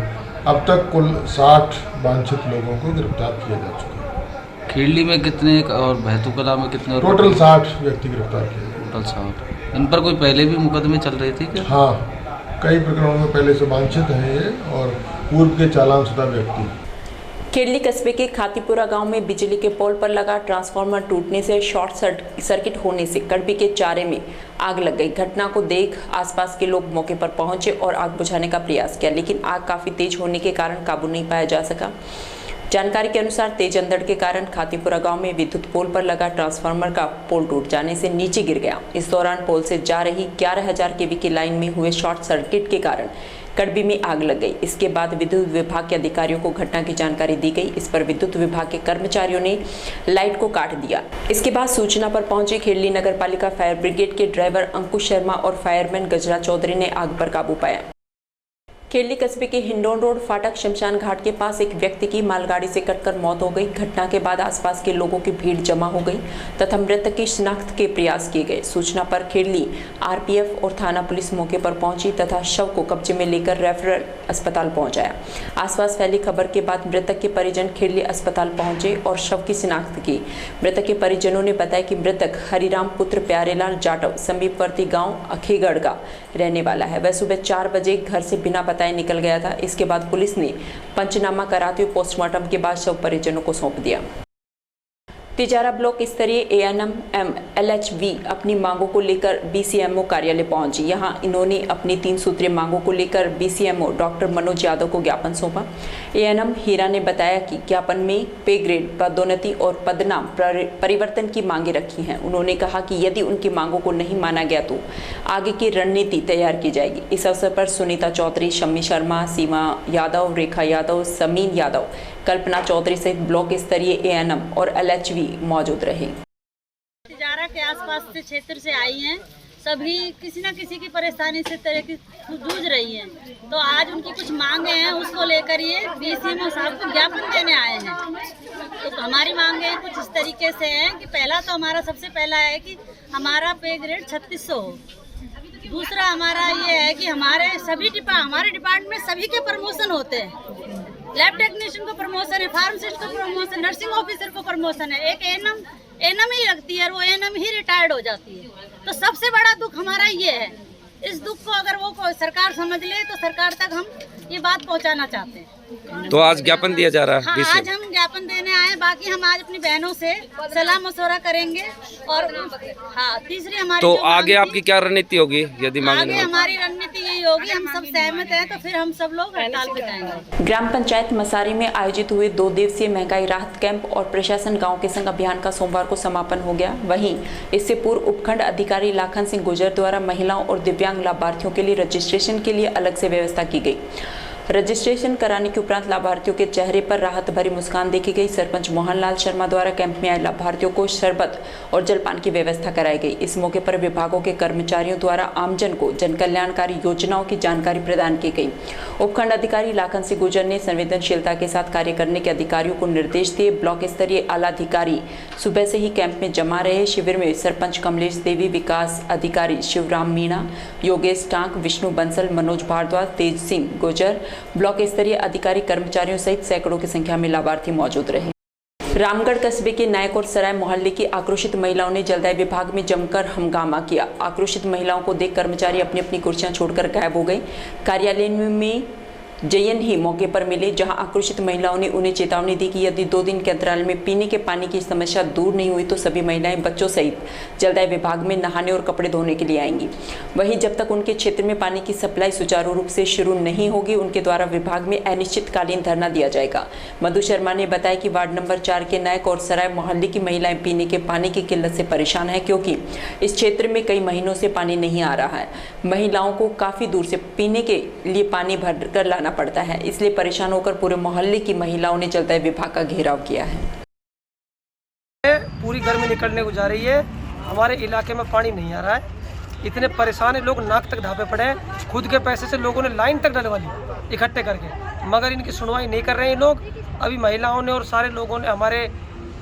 Speaker 17: अब तक कुल 60 वांछित लोगों को गिरफ्तार किया जा चुका है।
Speaker 19: खेड़ी में कितने और बहतू कला में कितने?
Speaker 17: टोटल 60 व्यक्ति गिरफ्तार किए।
Speaker 19: टोटल 60। इन पर कोई पहले भी मुकदमे चल रहे थे क्या?
Speaker 17: हाँ, कई प्रकरणों में पहले से वांछित हैं ये और पूर्व के चालानशुदा व्यक्ति।
Speaker 1: खेड़ली कस्बे के खातीपुरा गांव में बिजली के पोल पर लगा ट्रांसफार्मर टूटने से शॉर्ट सर्किट होने से कड़बी के चारे में आग लग गई। घटना को देख आसपास के लोग मौके पर पहुंचे और आग बुझाने का प्रयास किया, लेकिन आग काफी तेज होने के कारण काबू नहीं पाया जा सका। जानकारी के अनुसार तेज अंधड़ के कारण खातीपुरा गांव में विद्युत पोल पर लगा ट्रांसफार्मर का पोल टूट जाने से नीचे गिर गया। इस दौरान पोल से जा रही 11,000 केवी की लाइन में हुए शॉर्ट सर्किट के कारण कड़बी में आग लग गई। इसके बाद विद्युत विभाग के अधिकारियों को घटना की जानकारी दी गई। इस पर विद्युत विभाग के कर्मचारियों ने लाइट को काट दिया। इसके बाद सूचना पर पहुंचे खेड़ली नगर पालिका फायर ब्रिगेड के ड्राइवर अंकुश शर्मा और फायरमैन गजरा चौधरी ने आग पर काबू पाया। खेड़ली कस्बे के हिंडोन रोड फाटक शमशान घाट के पास एक व्यक्ति की मालगाड़ी से कटकर मौत हो गई। घटना के बाद आसपास के लोगों की भीड़ जमा हो गई तथा मृतक की शिनाख्त के प्रयास किए गए। सूचना पर खेड़ली आरपीएफ और थाना पुलिस मौके पर पहुंची तथा शव को कब्जे में लेकर रेफरल अस्पताल पहुंचाया। आसपास फैली खबर के बाद मृतक के परिजन खेड़ली अस्पताल पहुंचे और शव की शिनाख्त की। मृतक के परिजनों ने बताया कि मृतक हरिराम पुत्र प्यारेलाल जाटव समीपवर्ती गाँव अखेगढ़ का रहने वाला है। वह सुबह 4 बजे घर से बिना निकल गया था। इसके बाद पुलिस ने पंचनामा कराते हुए पोस्टमार्टम के बाद शव परिजनों को सौंप दिया। तिजारा ब्लॉक स्तरीय एएनएम एलएचवी अपनी मांगों को लेकर बीसीएमओ कार्यालय पहुंची। यहां इन्होंने अपनी 3 सूत्रीय मांगों को लेकर बीसीएमओ डॉक्टर मनोज यादव को ज्ञापन सौंपा। एएनएम हीरा ने बताया कि ज्ञापन में पे ग्रेड, पदोन्नति और पदनाम परिवर्तन की मांगे रखी हैं। उन्होंने कहा कि यदि उनकी मांगों को नहीं माना गया तो आगे की रणनीति तैयार की जाएगी। इस अवसर पर सुनीता चौधरी, शम्मी शर्मा, सीमा यादव, रेखा यादव, समीन यादव, कल्पना चौधरी सहित ब्लॉक स्तरीय एएनएम और एलएचवी मौजूद रहे।
Speaker 20: तिजारा के आसपास से क्षेत्र से आई हैं, सभी किसी न किसी की परेशानी से तरह की जूझ रही हैं। तो आज उनकी कुछ मांगे हैं, उसको लेकर ये बीसीएमओ साहब को ज्ञापन देने आए हैं। तो हमारी मांगे कुछ इस तरीके से हैं कि पहला तो हमारा सबसे पहला है कि हमारा पे ग्रेड 3600 हो। दूसरा हमारा ये है कि हमारे डिपार्टमेंट में सभी के प्रमोशन होते हैं। लैब टेक्नीशियन को प्रमोशन है, फार्मासिस्ट को प्रमोशन, नर्सिंग ऑफिसर को प्रमोशन है। एक एएनएम ही लगती है और वो एएनएम ही रिटायर्ड हो जाती है। तो सबसे बड़ा दुख हमारा ये है। इस दुख को अगर वो सरकार समझ ले तो सरकार तक हम ये बात पहुंचाना चाहते हैं।
Speaker 21: तो आज ज्ञापन दिया जा रहा है?
Speaker 20: हाँ, आज हम ज्ञापन देने आए। बाकी हम आज अपनी बहनों से सलाह मशवरा करेंगे। और हाँ, तीसरी हमारी
Speaker 21: तो आगे आपकी क्या रणनीति होगी यदि मांगे?
Speaker 20: आगे हमारी रणनीति यही होगी, हम सब सहमत हैं तो फिर हम सब लोग हड़ताल पे जाएंगे।
Speaker 1: ग्राम पंचायत मसारी में आयोजित हुए 2 दिवसीय महंगाई राहत कैंप और प्रशासन गांव के संग अभियान का सोमवार को समापन हो गया। वहीं इससे पूर्व उपखंड अधिकारी लाखन सिंह गुर्जर द्वारा महिलाओं और दिव्यांग लाभार्थियों के लिए रजिस्ट्रेशन के लिए अलग से व्यवस्था की गई। रजिस्ट्रेशन कराने के उपरांत लाभार्थियों के चेहरे पर राहत भरी मुस्कान देखी गई। सरपंच मोहनलाल शर्मा द्वारा कैंप में आए लाभार्थियों को शरबत और जलपान की व्यवस्था कराई गई। इस मौके पर विभागों के कर्मचारियों द्वारा आमजन को जन कल्याणकारी योजनाओं की जानकारी प्रदान की गई। उपखंड अधिकारी लाखन सिंह गुर्जर ने संवेदनशीलता के साथ कार्य करने के अधिकारियों को निर्देश दिए। ब्लॉक स्तरीय आला अधिकारी सुबह से ही कैंप में जमा रहे। शिविर में सरपंच कमलेश देवी, विकास अधिकारी शिवराम मीणा, योगेश टांक, विष्णु बंसल, मनोज भारद्वाज, तेज सिंह गुर्जर, ब्लॉक स्तरीय अधिकारी, कर्मचारियों सहित सैकड़ों की संख्या में लाभार्थी मौजूद रहे। रामगढ़ कस्बे के नायक और सराय मोहल्ले की आक्रोशित महिलाओं ने जलदाय विभाग में जमकर हंगामा किया। आक्रोशित महिलाओं को देख कर्मचारी अपनी अपनी कुर्सियां छोड़कर गायब हो गए। कार्यालय में जयन ही मौके पर मिले, जहां आक्रोशित महिलाओं ने उन्हें चेतावनी दी कि यदि 2 दिन के अंतराल में पीने के पानी की समस्या दूर नहीं हुई तो सभी महिलाएं बच्चों सहित जलदाय विभाग में नहाने और कपड़े धोने के लिए आएंगी। वहीं जब तक उनके क्षेत्र में पानी की सप्लाई सुचारू रूप से शुरू नहीं होगी, उनके द्वारा विभाग में अनिश्चितकालीन धरना दिया जाएगा। मधु शर्मा ने बताया कि वार्ड नंबर 4 के नायक और सराय मोहल्ले की महिलाएं पीने के पानी की किल्लत से परेशान है, क्योंकि इस क्षेत्र में कई महीनों से पानी नहीं आ रहा है। महिलाओं को काफी दूर से पीने के लिए पानी भर कर लाना पड़ता है, इसलिए परेशान होकर पूरे मोहल्ले की महिलाओं ने जलदाय विभाग का घेराव किया है।
Speaker 22: पूरी गर्मी निकलने को जा रही है, हमारे इलाके में पानी नहीं आ रहा है। इतने परेशान है लोग, नाक तक ढाबे पड़े हैं। खुद के पैसे से लोगों ने लाइन तक डलवा ली इकट्ठे करके, मगर इनकी सुनवाई नहीं कर रहे हैं लोग। अभी महिलाओं ने और सारे लोगों ने, हमारे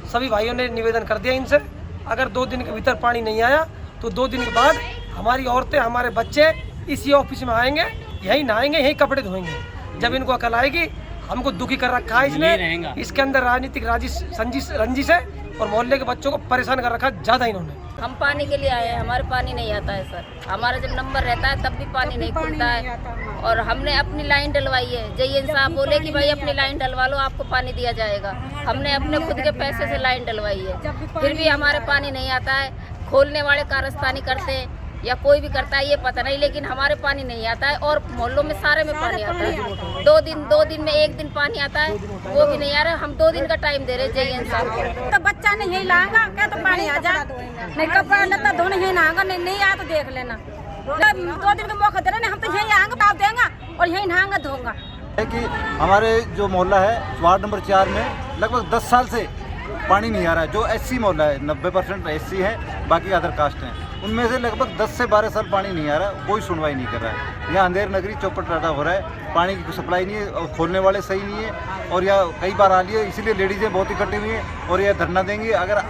Speaker 22: सभी भाइयों ने निवेदन कर दिया इनसे, अगर 2 दिन के भीतर पानी नहीं आया तो 2 दिन के बाद हमारी औरतें, हमारे बच्चे इसी ऑफिस में आएंगे, यहीं नहाएंगे, यहीं कपड़े धोएंगे। जब इनको अकल आएगी, हमको दुखी कर रखा है इसने, इसके अंदर राजनीतिक रंजिश है और मोहल्ले के बच्चों को परेशान कर रखा ज़्यादा इन्होंने।
Speaker 23: हम पानी के लिए आए हैं, हमारे पानी नहीं आता है सर। हमारा जब नंबर रहता है तब भी पानी नहीं खुलता है और हमने अपनी लाइन डलवाई है। जयन साहब बोले कि भाई अपनी लाइन डलवा लो, आपको पानी दिया जाएगा। हमने अपने खुद के पैसे से लाइन डलवाई है, फिर भी हमारे पानी नहीं आता है। खोलने वाले कारस्तानी करते हैं या कोई भी करता है ये पता नहीं, लेकिन हमारे पानी नहीं आता है और मोहल्लों में सारे में पानी आता है। 2 दिन में 1 दिन पानी आता है, वो भी नहीं आ रहा। हम 2 दिन का टाइम दे रहे जयन साहब को।
Speaker 20: तो बच्चा नहीं यही लाएगा क्या तो पानी आ जा, नहीं कपड़ा लत्ता धोने यही नहाएगा, नहीं आया तो देख लेना। 2 दिन का मौका दे रहे, हम तो यही आएंगे, ताप देंगे और यही नहाएंगे धोंगा।
Speaker 24: कि हमारे जो मोहल्ला है वार्ड नंबर 4 में लगभग 10 साल से पानी नहीं आ रहा है। जो एससी मोहल्ला है, 90% एससी है, बाकी अदर कास्ट हैं, उनमें से लगभग 10 से 12 साल पानी नहीं आ रहा, कोई सुनवाई नहीं कर रहा है। यहाँ अंधेर नगरी चौपट टाटा हो रहा है, पानी की सप्लाई नहीं है और खोलने वाले सही नहीं है। और यह कई बार आ लिए, इसीलिए लेडीज़ें बहुत इकट्ठी हुई हैं और यह धरना देंगे। अगर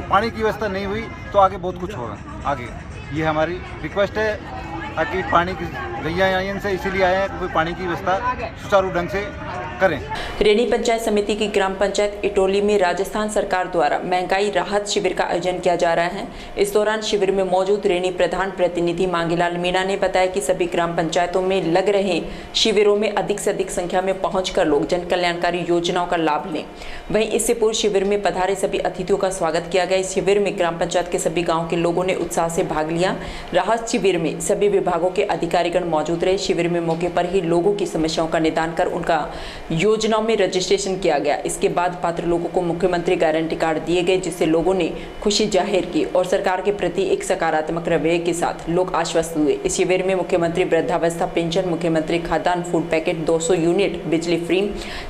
Speaker 24: पानी की व्यवस्था नहीं हुई तो आगे बहुत कुछ होगा। आगे ये हमारी रिक्वेस्ट है ताकि पानी की गैया से इसीलिए आए हैं, कोई पानी की व्यवस्था सुचारू ढंग से करें।
Speaker 1: रेणी पंचायत समिति की ग्राम पंचायत इटोली में राजस्थान सरकार द्वारा महंगाई राहत शिविर का आयोजन किया जा रहा है। इस दौरान शिविर में मौजूद रेणी प्रधान प्रतिनिधि मांगीलाल मीणा ने बताया कि सभी ग्राम पंचायतों में लग रहे शिविरों में अधिक से अधिक संख्या में पहुंचकर लोग जन कल्याणकारी योजनाओं का लाभ लें। वहीं इससे पूर्व शिविर में पधारे सभी अतिथियों का स्वागत किया गया। इस शिविर में ग्राम पंचायत के सभी गाँव के लोगों ने उत्साह से भाग लिया। राहत शिविर में सभी विभागों के अधिकारीगण मौजूद रहे। शिविर में मौके पर ही लोगों की समस्याओं का निदान कर उनका योजनाओं में रजिस्ट्रेशन किया गया। इसके बाद पात्र लोगों को मुख्यमंत्री गारंटी कार्ड दिए गए, जिससे लोगों ने खुशी जाहिर की और सरकार के प्रति एक सकारात्मक रवैये के साथ लोग आश्वस्त हुए। इस शिविर में मुख्यमंत्री वृद्धावस्था पेंशन, मुख्यमंत्री खाद्यान्न फूड पैकेट 200 यूनिट बिजली फ्री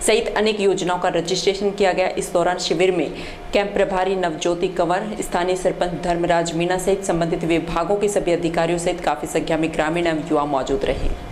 Speaker 1: सहित अनेक योजनाओं का रजिस्ट्रेशन किया गया। इस दौरान शिविर में कैंप प्रभारी नवज्योति कंवर, स्थानीय सरपंच धर्मराज मीणा सहित संबंधित विभागों के सभी अधिकारियों सहित काफी संख्या में ग्रामीण एवं युवा मौजूद रहे।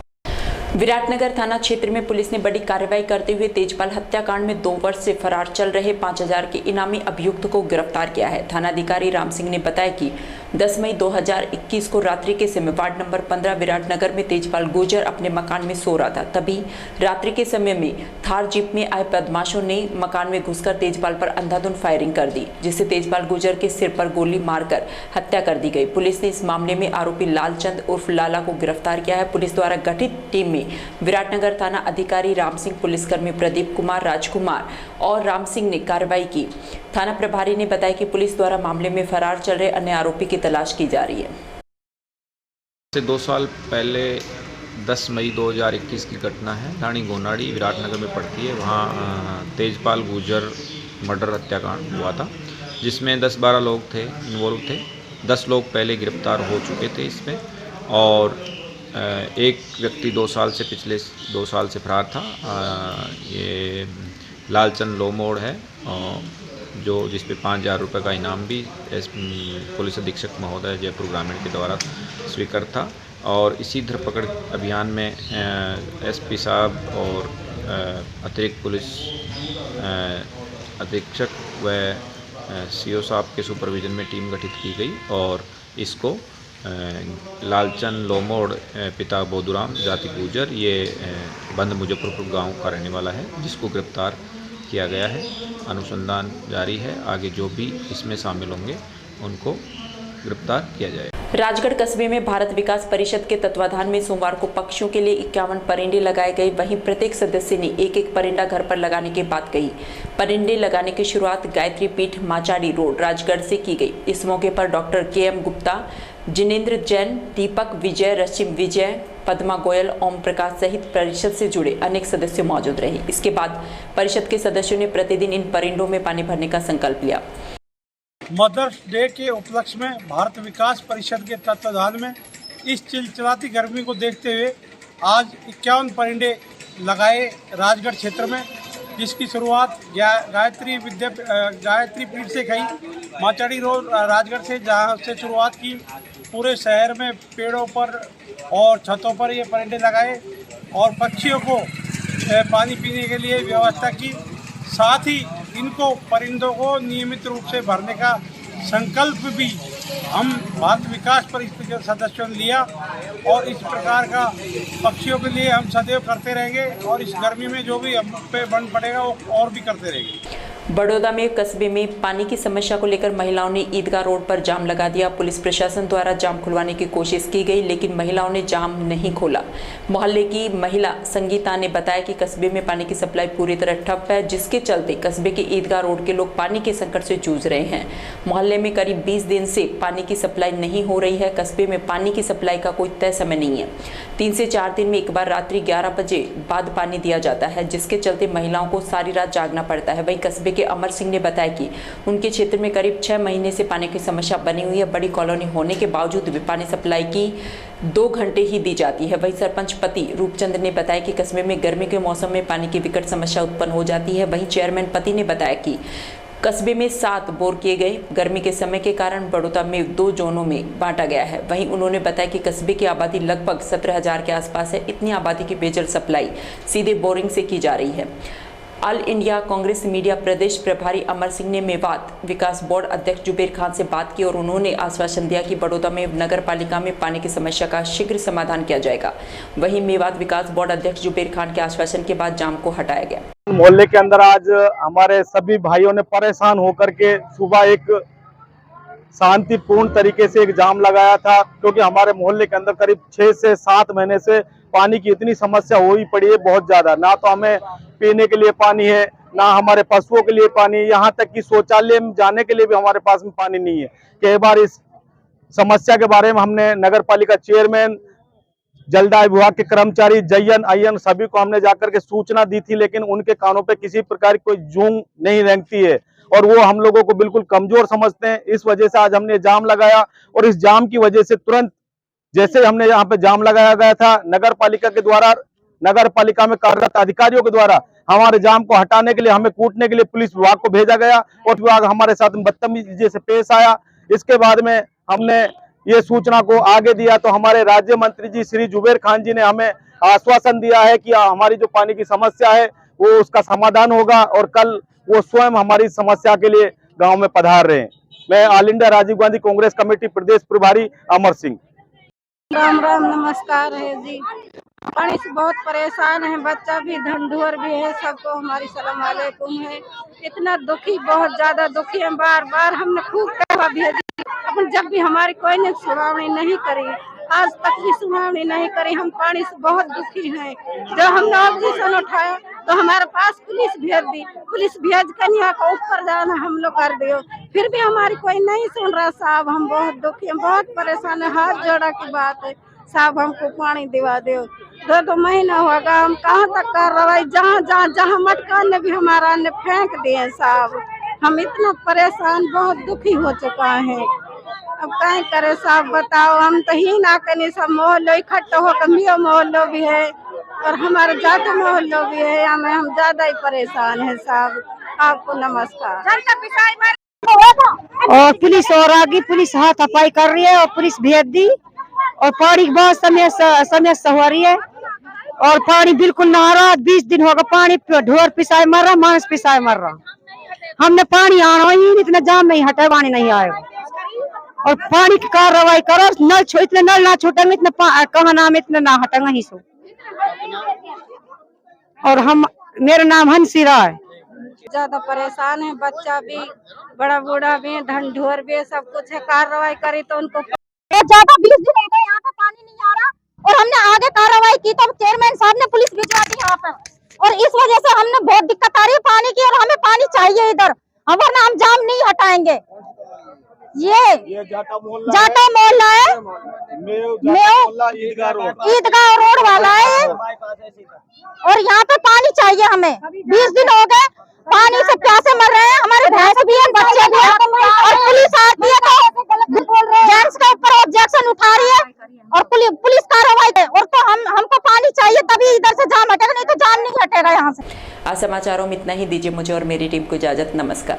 Speaker 1: विराटनगर थाना क्षेत्र में पुलिस ने बड़ी कार्रवाई करते हुए तेजपाल हत्याकांड में 2 वर्ष से फरार चल रहे 5000 के इनामी अभियुक्त को गिरफ्तार किया है। थानाधिकारी राम सिंह ने बताया कि 10 मई 2021 को रात्रि के समय वार्ड नंबर 15 विराटनगर में तेजपाल गुर्जर अपने मकान में सो रहा था। तभी रात्रि के समय में थार जीप में आए बदमाशों ने मकान में घुसकर तेजपाल पर अंधाधुंध फायरिंग कर दी, जिससे तेजपाल गुर्जर के सिर पर गोली मारकर हत्या कर दी गई। पुलिस ने इस मामले में आरोपी लालचंद उर्फ लाला को गिरफ्तार किया है। पुलिस द्वारा गठित टीम में विराटनगर थाना अधिकारी राम सिंह, पुलिसकर्मी प्रदीप कुमार, राजकुमार और राम सिंह ने कार्रवाई की। थाना प्रभारी ने बताया कि पुलिस द्वारा मामले में फरार चल रहे अन्य आरोपी की तलाश की जा रही है।
Speaker 2: 2 साल पहले 10 मई 2021 की घटना है। रानी गोनाड़ी विराटनगर में पड़ती है, वहाँ तेजपाल गुर्जर मर्डर हत्याकांड हुआ था, जिसमें 10-12 लोग थे इन्वॉल्व थे। 10 लोग पहले गिरफ्तार हो चुके थे इसमें, और एक व्यक्ति 2 साल से पिछले 2 साल से फरार था। ये लालचंद लोमोड़ है, जो जिस पे 5000 रुपये का इनाम भी पुलिस अधीक्षक महोदय जयपुर ग्रामीण के द्वारा स्वीकृत था। और इसी धरपकड़ अभियान में एसपी साहब और अतिरिक्त पुलिस अधीक्षक व सीओ साहब के सुपरविजन में टीम गठित की गई और इसको लालचंद लोमोड़ पिता बोधुराम जाति गुर्जर, ये बंद मुजफ्फरपुर गांव का रहने वाला है, जिसको गिरफ्तार किया गया है। अनुसंधान जारी है, आगे जो भी इसमें शामिल होंगे उनको गिरफ्तार किया जाएगा।
Speaker 1: राजगढ़ कस्बे में भारत विकास परिषद के तत्वाधान में सोमवार को पक्षियों के लिए 51 परिंदे लगाए गए। वहीं प्रत्येक सदस्य ने एक परिंदा घर पर लगाने की बात कही। परिंदे लगाने की शुरुआत गायत्री पीठ माचाड़ी रोड राजगढ़ से की गई। इस मौके पर डॉक्टर KM गुप्ता, जिनेंद्र जैन, दीपक विजय, रश्मि विजय, पद्मा गोयल, ओम प्रकाश सहित परिषद से जुड़े अनेक सदस्य मौजूद रहे। इसके बाद परिषद के सदस्यों ने प्रतिदिन इन परिंदों में पानी भरने का संकल्प लिया।
Speaker 13: मदर्स डे के उपलक्ष्य में भारत विकास परिषद के तत्वाधान में इस चिलचिलाती गर्मी को देखते हुए आज 51 परिंदे लगाए राजगढ़ क्षेत्र में, जिसकी शुरुआत गायत्री पीठ से कही माचाड़ी रोड राजगढ़ से, जहां से शुरुआत की। पूरे शहर में पेड़ों पर और छतों पर ये परिंदे लगाए और पक्षियों को पानी पीने के लिए व्यवस्था की। साथ ही इनको परिंदों को नियमित रूप से भरने का संकल्प भी हम भारत विकास परिषद के सदस्यों ने लिया और इस प्रकार का पक्षियों के लिए हम सदैव करते रहेंगे और इस गर्मी में जो भी हम पे बन पड़ेगा वो और भी करते रहेंगे।
Speaker 1: बड़ौदा में कस्बे में पानी की समस्या को लेकर महिलाओं ने ईदगाह रोड पर जाम लगा दिया। पुलिस प्रशासन द्वारा जाम खुलवाने की कोशिश की गई, लेकिन महिलाओं ने जाम नहीं खोला। मोहल्ले की महिला संगीता ने बताया कि कस्बे में पानी की सप्लाई पूरी तरह ठप है, जिसके चलते कस्बे के ईदगाह रोड के लोग पानी के संकट से जूझ रहे हैं। मोहल्ले में करीब 20 दिन से पानी की सप्लाई नहीं हो रही है। कस्बे में पानी की सप्लाई का कोई तय समय नहीं है। 3 से 4 दिन में एक बार रात्रि 11 बजे बाद पानी दिया जाता है, जिसके चलते महिलाओं को सारी रात जागना पड़ता है। वहीं कस्बे के अमर सिंह ने बताया कि उनके क्षेत्र में करीब 6 महीने से पानी की समस्या बनी हुई है। बड़ी कॉलोनी होने के बावजूद भी पानी सप्लाई की 2 घंटे ही दी जाती है। वहीं सरपंच पति रूपचंद ने बताया कि कस्बे में गर्मी के मौसम में पानी की विकट समस्या उत्पन्न हो जाती है। वहीं चेयरमैन पति ने बताया कि कस्बे में 7 बोर किए गए। गर्मी के समय के कारण बड़ौदा में 2 जोनों में बांटा गया है। वहीं उन्होंने बताया कि कस्बे की आबादी लगभग 17,000 के आसपास है। इतनी आबादी की पेयजल सप्लाई सीधे बोरिंग से की जा रही है। ऑल इंडिया कांग्रेस मीडिया प्रदेश प्रभारी अमर सिंह ने मेवात विकास बोर्ड अध्यक्ष जुबेर खान से बात की और उन्होंने आश्वासन दिया कि बड़ौदा में नगर पालिका में पानी की समस्या का शीघ्र समाधान किया जाएगा। वहीं मेवात विकास बोर्ड अध्यक्ष जुबेर खान के आश्वासन के बाद जाम को हटाया गया।
Speaker 3: मोहल्ले के अंदर आज हमारे सभी भाइयों ने परेशान होकर के सुबह एक शांतिपूर्ण तरीके से एक जाम लगाया था, क्योंकि हमारे मोहल्ले के अंदर करीब 6 से 7 महीने से पानी की इतनी समस्या हो ही पड़ी है बहुत ज्यादा। ना तो हमें पीने के लिए पानी है, ना हमारे पशुओं के लिए पानी, यहाँ तक कि शौचालय में जाने के लिए भी हमारे पास में पानी नहीं है। कई बार इस समस्या के बारे में हमने नगर पालिका चेयरमैन, जलदाय विभाग के कर्मचारी, जयन अयन सभी को हमने जाकर के सूचना दी थी, लेकिन उनके कानों पे किसी प्रकार की कोई जूं नहीं रेंगती है और वो हम लोगों को बिल्कुल कमजोर समझते हैं। इस वजह से आज हमने जाम लगाया और इस जाम की वजह से तुरंत जैसे हमने यहाँ पे जाम लगाया गया था, नगर पालिका के द्वारा, नगर पालिका में कार्यरत अधिकारियों के द्वारा हमारे जाम को हटाने के लिए, हमें कूटने के लिए पुलिस विभाग को भेजा गया और विभाग हमारे साथ बदतमीजी से पेश आया। इसके बाद में हमने ये सूचना को आगे दिया तो हमारे राज्य मंत्री जी श्री जुबेर खान जी ने हमें आश्वासन दिया है कि हमारी जो पानी की समस्या है वो उसका समाधान होगा और कल वो स्वयं हमारी समस्या के लिए गांव में पधार रहे हैं। मैं all India Rajiv Gandhi Congress committee प्रदेश प्रभारी अमर सिंह।
Speaker 4: राम राम, नमस्कार है जी। पानी से बहुत परेशान है, बच्चा भी, धंधुअर भी है, सबको हमारी सलाम वालेकुम है। इतना दुखी, बहुत ज्यादा दुखी है। बार बार हमने खूब कहवा भेजी, अपन जब भी हमारी कोई ने सुनावनी नहीं करी, आज तक भी सुनावनी नहीं करी। हम पानी से बहुत दुखी हैं। जब हमने ऑब्जेक्शन उठाया तो हमारे पास पुलिस भेज दी, पुलिस भेज कर यहाँ को ऊपर जाना हम लोग कर दियो, फिर भी हमारी कोई नहीं सुन रहा। साहब हम बहुत दुखी हैं, बहुत परेशान है। हाथ जोड़ा की बात है, साहब हमको पानी दिवा दो। 2 महीना होगा, हम कहाँ तक कर रहा है। जहाँ मटका ने भी हमारा ने फेंक दिए साहब। हम इतना परेशान, बहुत दुखी हो चुका है। अब क्या करे साहब, बताओ। हम तो ही ना कहीं सब मोहल्लो इकट्ठा होकर, मियो मोहल्लो भी है और हमारे जाता मोहल्लो भी है, हमें हम ज्यादा ही परेशान है साहब। आपको नमस्कार।
Speaker 6: और पुलिस और आगे पुलिस हाथ हपाई कर रही है और पुलिस भेज दी और पानी की बहुत समस्या हो रही है और पानी बिल्कुल ना आ रहा। 20 दिन होगा पानी ढोर पिसाए मर रहा, मांस पिसाए मर रहा। हमने पानी आना ही इतना जाम नहीं हटा, पानी नहीं आएगा और पानी की कार्रवाई करो। नल इतने नल ना छूटेंगे, इतने कहा नाम इतने ना हटेंगे ही सो। और हम, मेरा नाम हंसीरा है।
Speaker 4: ज्यादा परेशान है, बच्चा भी, बड़ा बूढ़ा भी, ढंढोर भी, सब कुछ है। कार्रवाई करी तो उनको
Speaker 7: ज्यादा 20 दिन हो गए यहाँ पे पानी नहीं आ रहा और हमने आगे कार्रवाई की तो चेयरमैन साहब ने पुलिस भिजवा दी यहाँ पर और इस वजह से हमने बहुत दिक्कत आ रही है पानी की और हमें पानी चाहिए इधर, वरना हम जाम नहीं हटाएंगे। ये जाटा मोहल्ला है, ईदगाह रोड वाला है और यहाँ पे पानी चाहिए हमें। 20 दिन हो गए, पानी से प्यासे मर रहे हैं, हमारे भैंस भी है, बच्चे भी है और पुलिस आती है तो जेंट्स के ऊपर ऑब्जेक्शन उठा रही है और पुलिस कार्रवाई है। और तो हमको पानी चाहिए तभी इधर से जाम हटेगा, नहीं तो जाम नहीं हटेगा यहाँ से।
Speaker 1: आज समाचारों में इतना ही। दीजिए मुझे और मेरी टीम को इजाजत। नमस्कार।